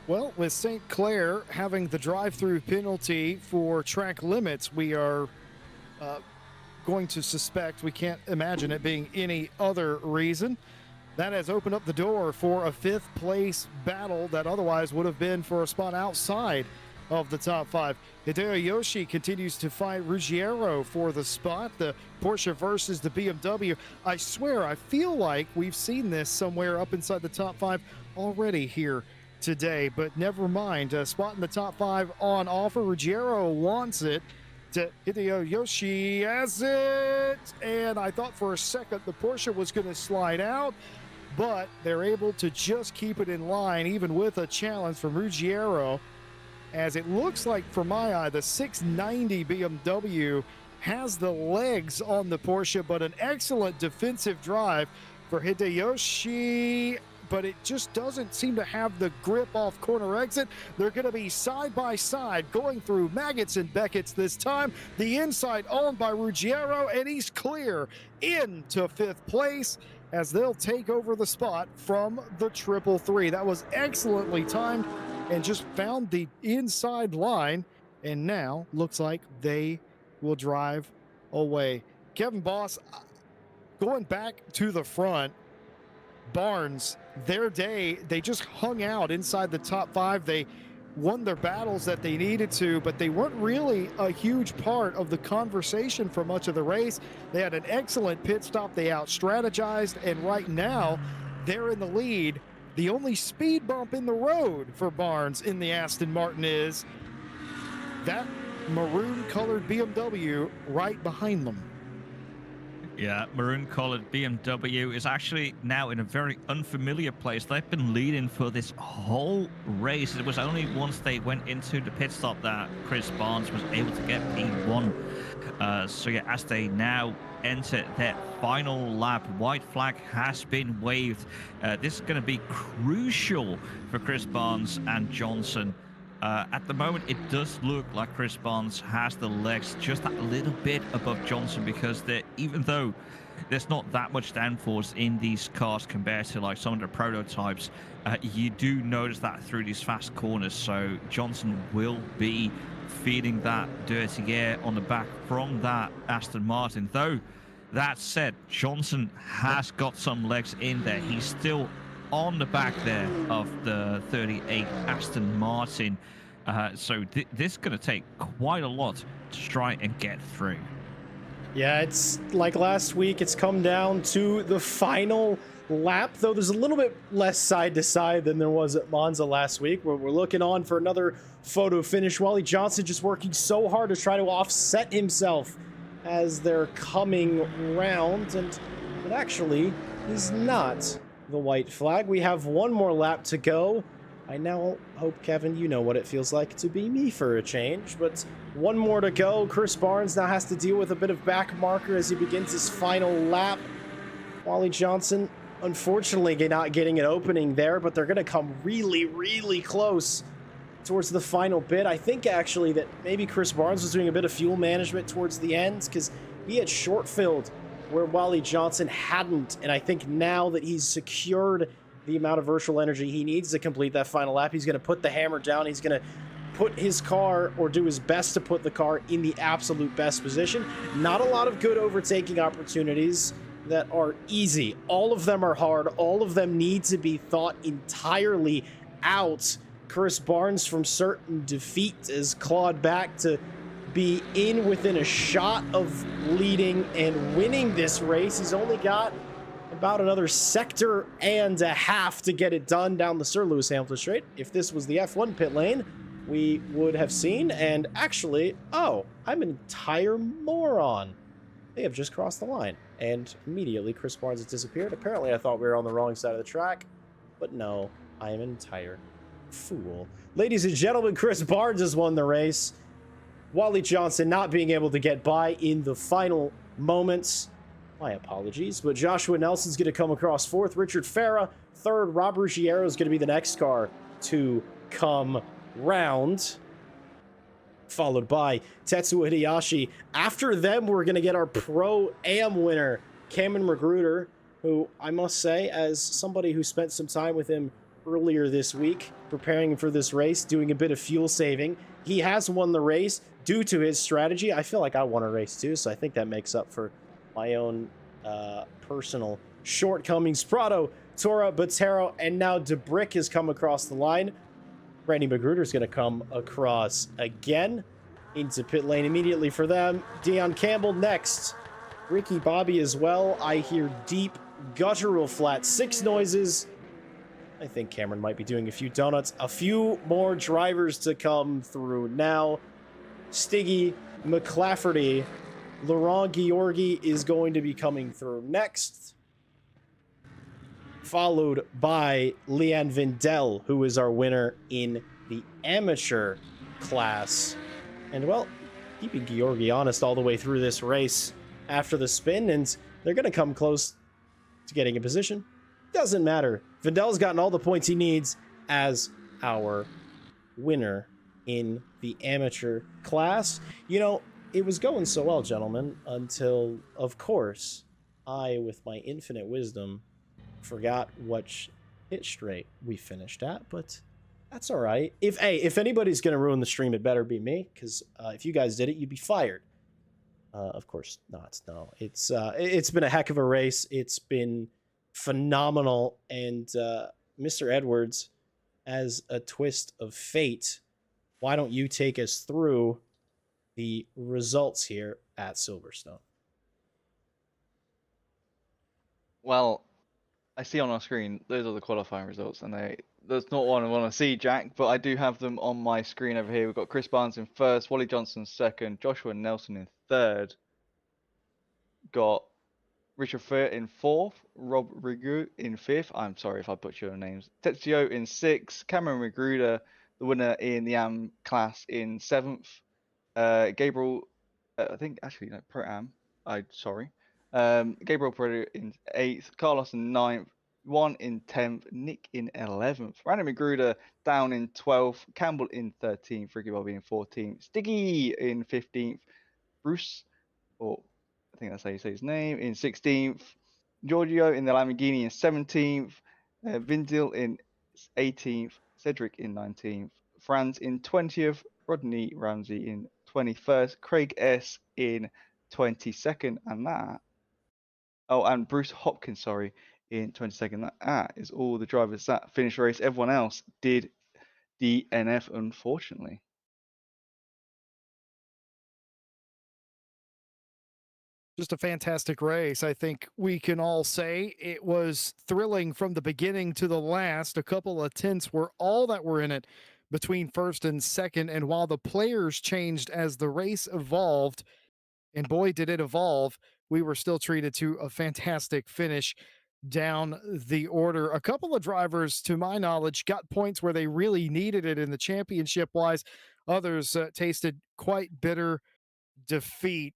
Well, with St. Clair having the drive-through penalty for track limits, we are going to suspect, we can't imagine it being any other reason. That has opened up the door for a 5th place battle that otherwise would have been for a spot outside of the top 5. Hideo Yoshi continues to fight Ruggiero for the spot. The Porsche versus the BMW. I swear, I feel like we've seen this somewhere up inside the top 5 already here today, but never mind. A spot in the top 5 on offer. Ruggiero wants it. Hideo Yoshi has it, and I thought for a second the Porsche was going to slide out, but they're able to just keep it in line even with a challenge from Ruggiero, as it looks like, for my eye, the 690 BMW has the legs on the Porsche, but an excellent defensive drive for Hideyoshi, but it just doesn't seem to have the grip off corner exit. They're going to be side by side going through Maggots and Beckett's this time. The inside owned by Ruggiero, and he's clear into 5th place as they'll take over the spot from the 333. That was excellently timed and just found the inside line, and now looks like they will drive away. Kevin Boss, going back to the front, Barnes, their day, they just hung out inside the top 5. They won their battles that they needed to, but they weren't really a huge part of the conversation for much of the race. They had an excellent pit stop. They out-strategized, and right now they're in the lead. The only speed bump in the road for Barnes in the Aston Martin is that maroon-colored BMW right behind them. Yeah, maroon-colored BMW is actually now in a very unfamiliar place. They've been leading for this whole race. It was only once they went into the pit stop that Chris Barnes was able to get P1. So yeah, as they now enter their final lap, white flag has been waved. This is going to be crucial for Chris Barnes and Johnson. At the moment, it does look like Chris Barnes has the legs just that little bit above Johnson, because even though there's not that much downforce in these cars compared to like some of the prototypes, you do notice that through these fast corners. So Johnson will be feeding that dirty air on the back from that Aston Martin. Though that said, Johnson has got some legs in there. He's still on the back there of the 38 Aston Martin. So this is going to take quite a lot to try and get through. Yeah, it's like last week. It's come down to the final lap, though there's a little bit less side to side than there was at Monza last week, where we're looking on for another photo finish. Wally Johnson just working so hard to try to offset himself as they're coming round, and it actually is not the white flag. We have one more lap to go. I now hope, Kevin, you know what it feels like to be me for a change, but one more to go. Chris Barnes now has to deal with a bit of back marker as he begins his final lap. Wally Johnson, unfortunately, not getting an opening there, but they're going to come really, really close towards the final bit. I think, actually, that maybe Chris Barnes was doing a bit of fuel management towards the end, because he had short-filled where Wally Johnson hadn't, and I think now that he's secured the amount of virtual energy he needs to complete that final lap, he's going to put the hammer down. He's going to put his car, or do his best to put the car in the absolute best position. Not a lot of good overtaking opportunities that are easy. All of them are hard. All of them need to be thought entirely out. Chris Barnes, from certain defeat, is clawed back to be in within a shot of leading and winning this race. He's only got about another sector and a half to get it done down the Sir Lewis Hamilton Straight. If this was the F1 pit lane, we would have seen, and actually, oh, I'm an entire moron. They have just crossed the line, and immediately Chris Barnes has disappeared. Apparently, I thought we were on the wrong side of the track, but no, I am an entire fool. Ladies and gentlemen, Chris Barnes has won the race. Wally Johnson not being able to get by in the final moments. My apologies, but Joshua Nelson's going to come across fourth. Richard Farah third. Rob Ruggiero is going to be the next car to come round, followed by Tetsuo Hideyoshi. After them, we're going to get our Pro-Am winner, Cameron Magruder, who I must say, as somebody who spent some time with him earlier this week, preparing for this race, doing a bit of fuel saving, he has won the race due to his strategy. I feel like I won a race too, so I think that makes up for my own personal shortcomings. Prado, Tora, Botero, and now DeBrick has come across the line. Randy Magruder is going to come across again into pit lane immediately for them. Deion Campbell next. Ricky Bobby as well. I hear deep guttural flat six noises. I think Cameron might be doing a few donuts. A few more drivers to come through now. Stiggy, McClafferty, Laurent Georgi is going to be coming through next, followed by Leanne Vindel, who is our winner in the amateur class. And, well, keeping Georgi honest all the way through this race after the spin, and they're going to come close to getting a position. Doesn't matter. Vindel's gotten all the points he needs as our winner in the amateur class. You know, it was going so well, gentlemen, until, of course, I, with my infinite wisdom, forgot which hit straight we finished at, but that's all right. If anybody's going to ruin the stream, it better be me, because if you guys did it, you'd be fired. Of course not. No, it's been a heck of a race. It's been phenomenal, and Mr. Edwards, as a twist of fate, why don't you take us through the results here at Silverstone? Well, I see on our screen those are the qualifying results, and that's not one I want to see, Jack. But I do have them on my screen over here. We've got Chris Barnes in first, Wally Johnson second, Joshua Nelson in third. Got Richard Fur in fourth, Rob Rigu in fifth. I'm sorry if I butcher your names. Tetsuo in sixth, Cameron Magruder, the winner in the AM class, in seventh. Gabriel, I think actually no, Pro Am. Sorry. Gabriel Pereira in eighth, Carlos in ninth, Juan in 10th, Nick in 11th, Randy Magruder down in 12th, Campbell in 13th, Ricky Bobby in 14th, Stiggy in 15th, Bruce, or I think that's how you say his name, in 16th, Giorgio in the Lamborghini in 17th, Vindil in 18th, Cedric in 19th, Franz in 20th, Rodney Ramsey in 21st, Craig S in 22nd, and Bruce Hopkins, sorry, in 22nd. That is all the drivers that finished the race. Everyone else did DNF, unfortunately. Just a fantastic race. I think we can all say it was thrilling from the beginning to the last. A couple of tenths were all that were in it between first and second. And while the players changed as the race evolved, and boy, did it evolve, we were still treated to a fantastic finish down the order. A couple of drivers, to my knowledge, got points where they really needed it in the championship wise. Others tasted quite bitter defeat.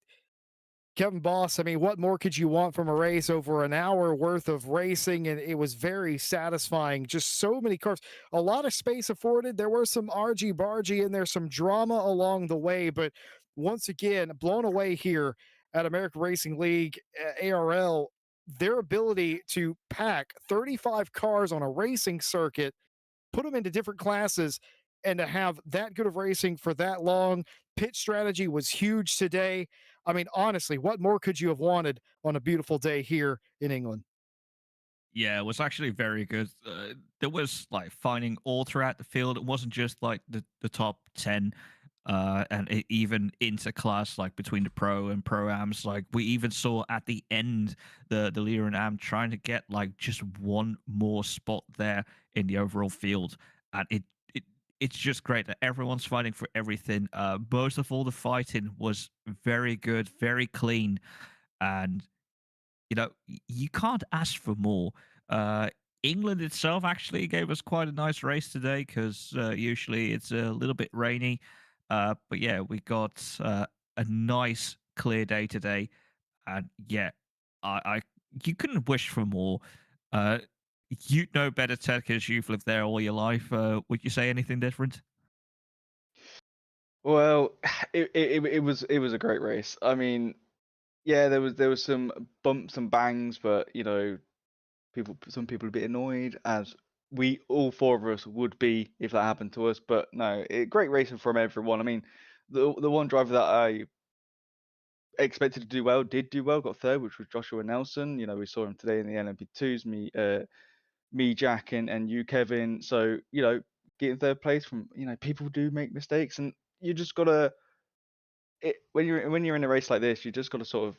Kevin Boss, I mean, what more could you want from a race? Over an hour worth of racing, and it was very satisfying. Just so many cars, a lot of space afforded. There were some argy bargy and there's some drama along the way, but once again, blown away here at American Racing League, ARL, their ability to pack 35 cars on a racing circuit, put them into different classes, and to have that good of racing for that long. Pit strategy was huge today. I mean, honestly, what more could you have wanted on a beautiful day here in England? Yeah, it was actually very good. There was like fighting all throughout the field. It wasn't just like the top 10, and even into class, like between the pro and pro ams. Like we even saw at the end the leader and am trying to get like just one more spot there in the overall field, and it it's just great that everyone's fighting for everything. Most of all, the fighting was very good, very clean, and you can't ask for more. Uh, England itself actually gave us quite a nice race today because usually it's a little bit rainy. But yeah, we got a nice clear day today, and yeah, I you couldn't wish for more. Uh, you know better, Ted, because you've lived there all your life. Would you say anything different? Well, it was a great race. I mean, yeah, there was some bumps and bangs, but some people are a bit annoyed, as we all four of us would be if that happened to us. But no, great racing from everyone. I mean, the one driver that I expected to do well did do well, got third, which was Joshua Nelson. We saw him today in the LMP2s. Me, Jack, and you, Kevin. So getting third place from people do make mistakes, and you just gotta when you're in a race like this, you just gotta sort of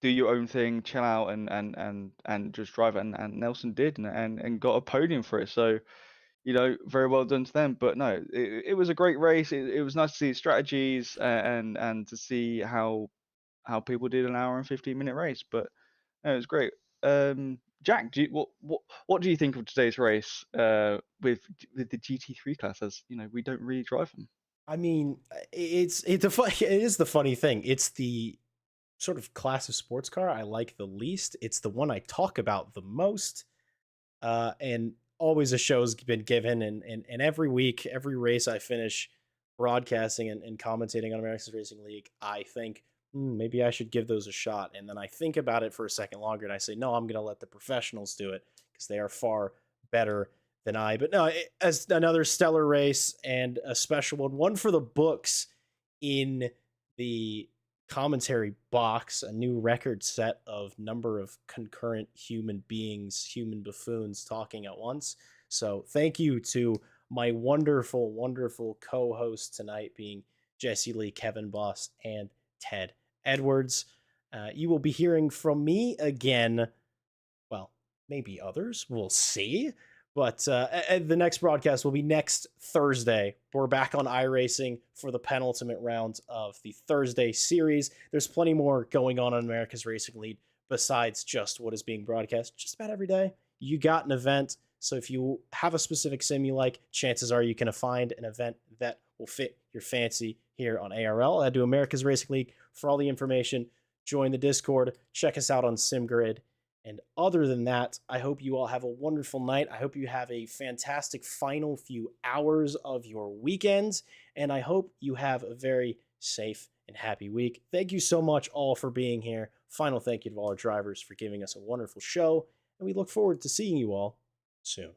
do your own thing, chill out, and just drive it. And Nelson did, and got a podium for it. So very well done to them. But no, it was a great race. It was nice to see strategies, and to see how people did an hour and 15-minute race. But no, it was great. Jack, what do you think of today's race with the GT3 class? As we don't really drive them. I mean, it is the funny thing. It's the sort of class of sports car I like the least. It's the one I talk about the most. And always a show's been given, and every week, every race I finish broadcasting and commentating on America's Racing League, I think maybe I should give those a shot. And then I think about it for a second longer, and I say, no, I'm going to let the professionals do it because they are far better than I. But no, as another stellar race and a special one for the books in the commentary box, a new record set of number of concurrent human beings, human buffoons talking at once. So thank you to my wonderful, wonderful co-hosts tonight, being Jesse Lee, Kevin Boss, and Ted Edwards. You will be hearing from me again. Well, maybe others. We'll see. But the next broadcast will be next Thursday. We're back on iRacing for the penultimate round of the Thursday series. There's plenty more going on America's Racing League besides just what is being broadcast just about every day. You got an event. So if you have a specific sim you like, chances are you can find an event that will fit your fancy here on ARL. Head to America's Racing League for all the information. Join the Discord. Check us out on SimGrid. And other than that, I hope you all have a wonderful night. I hope you have a fantastic final few hours of your weekends. And I hope you have a very safe and happy week. Thank you so much all for being here. Final thank you to all our drivers for giving us a wonderful show. And we look forward to seeing you all soon.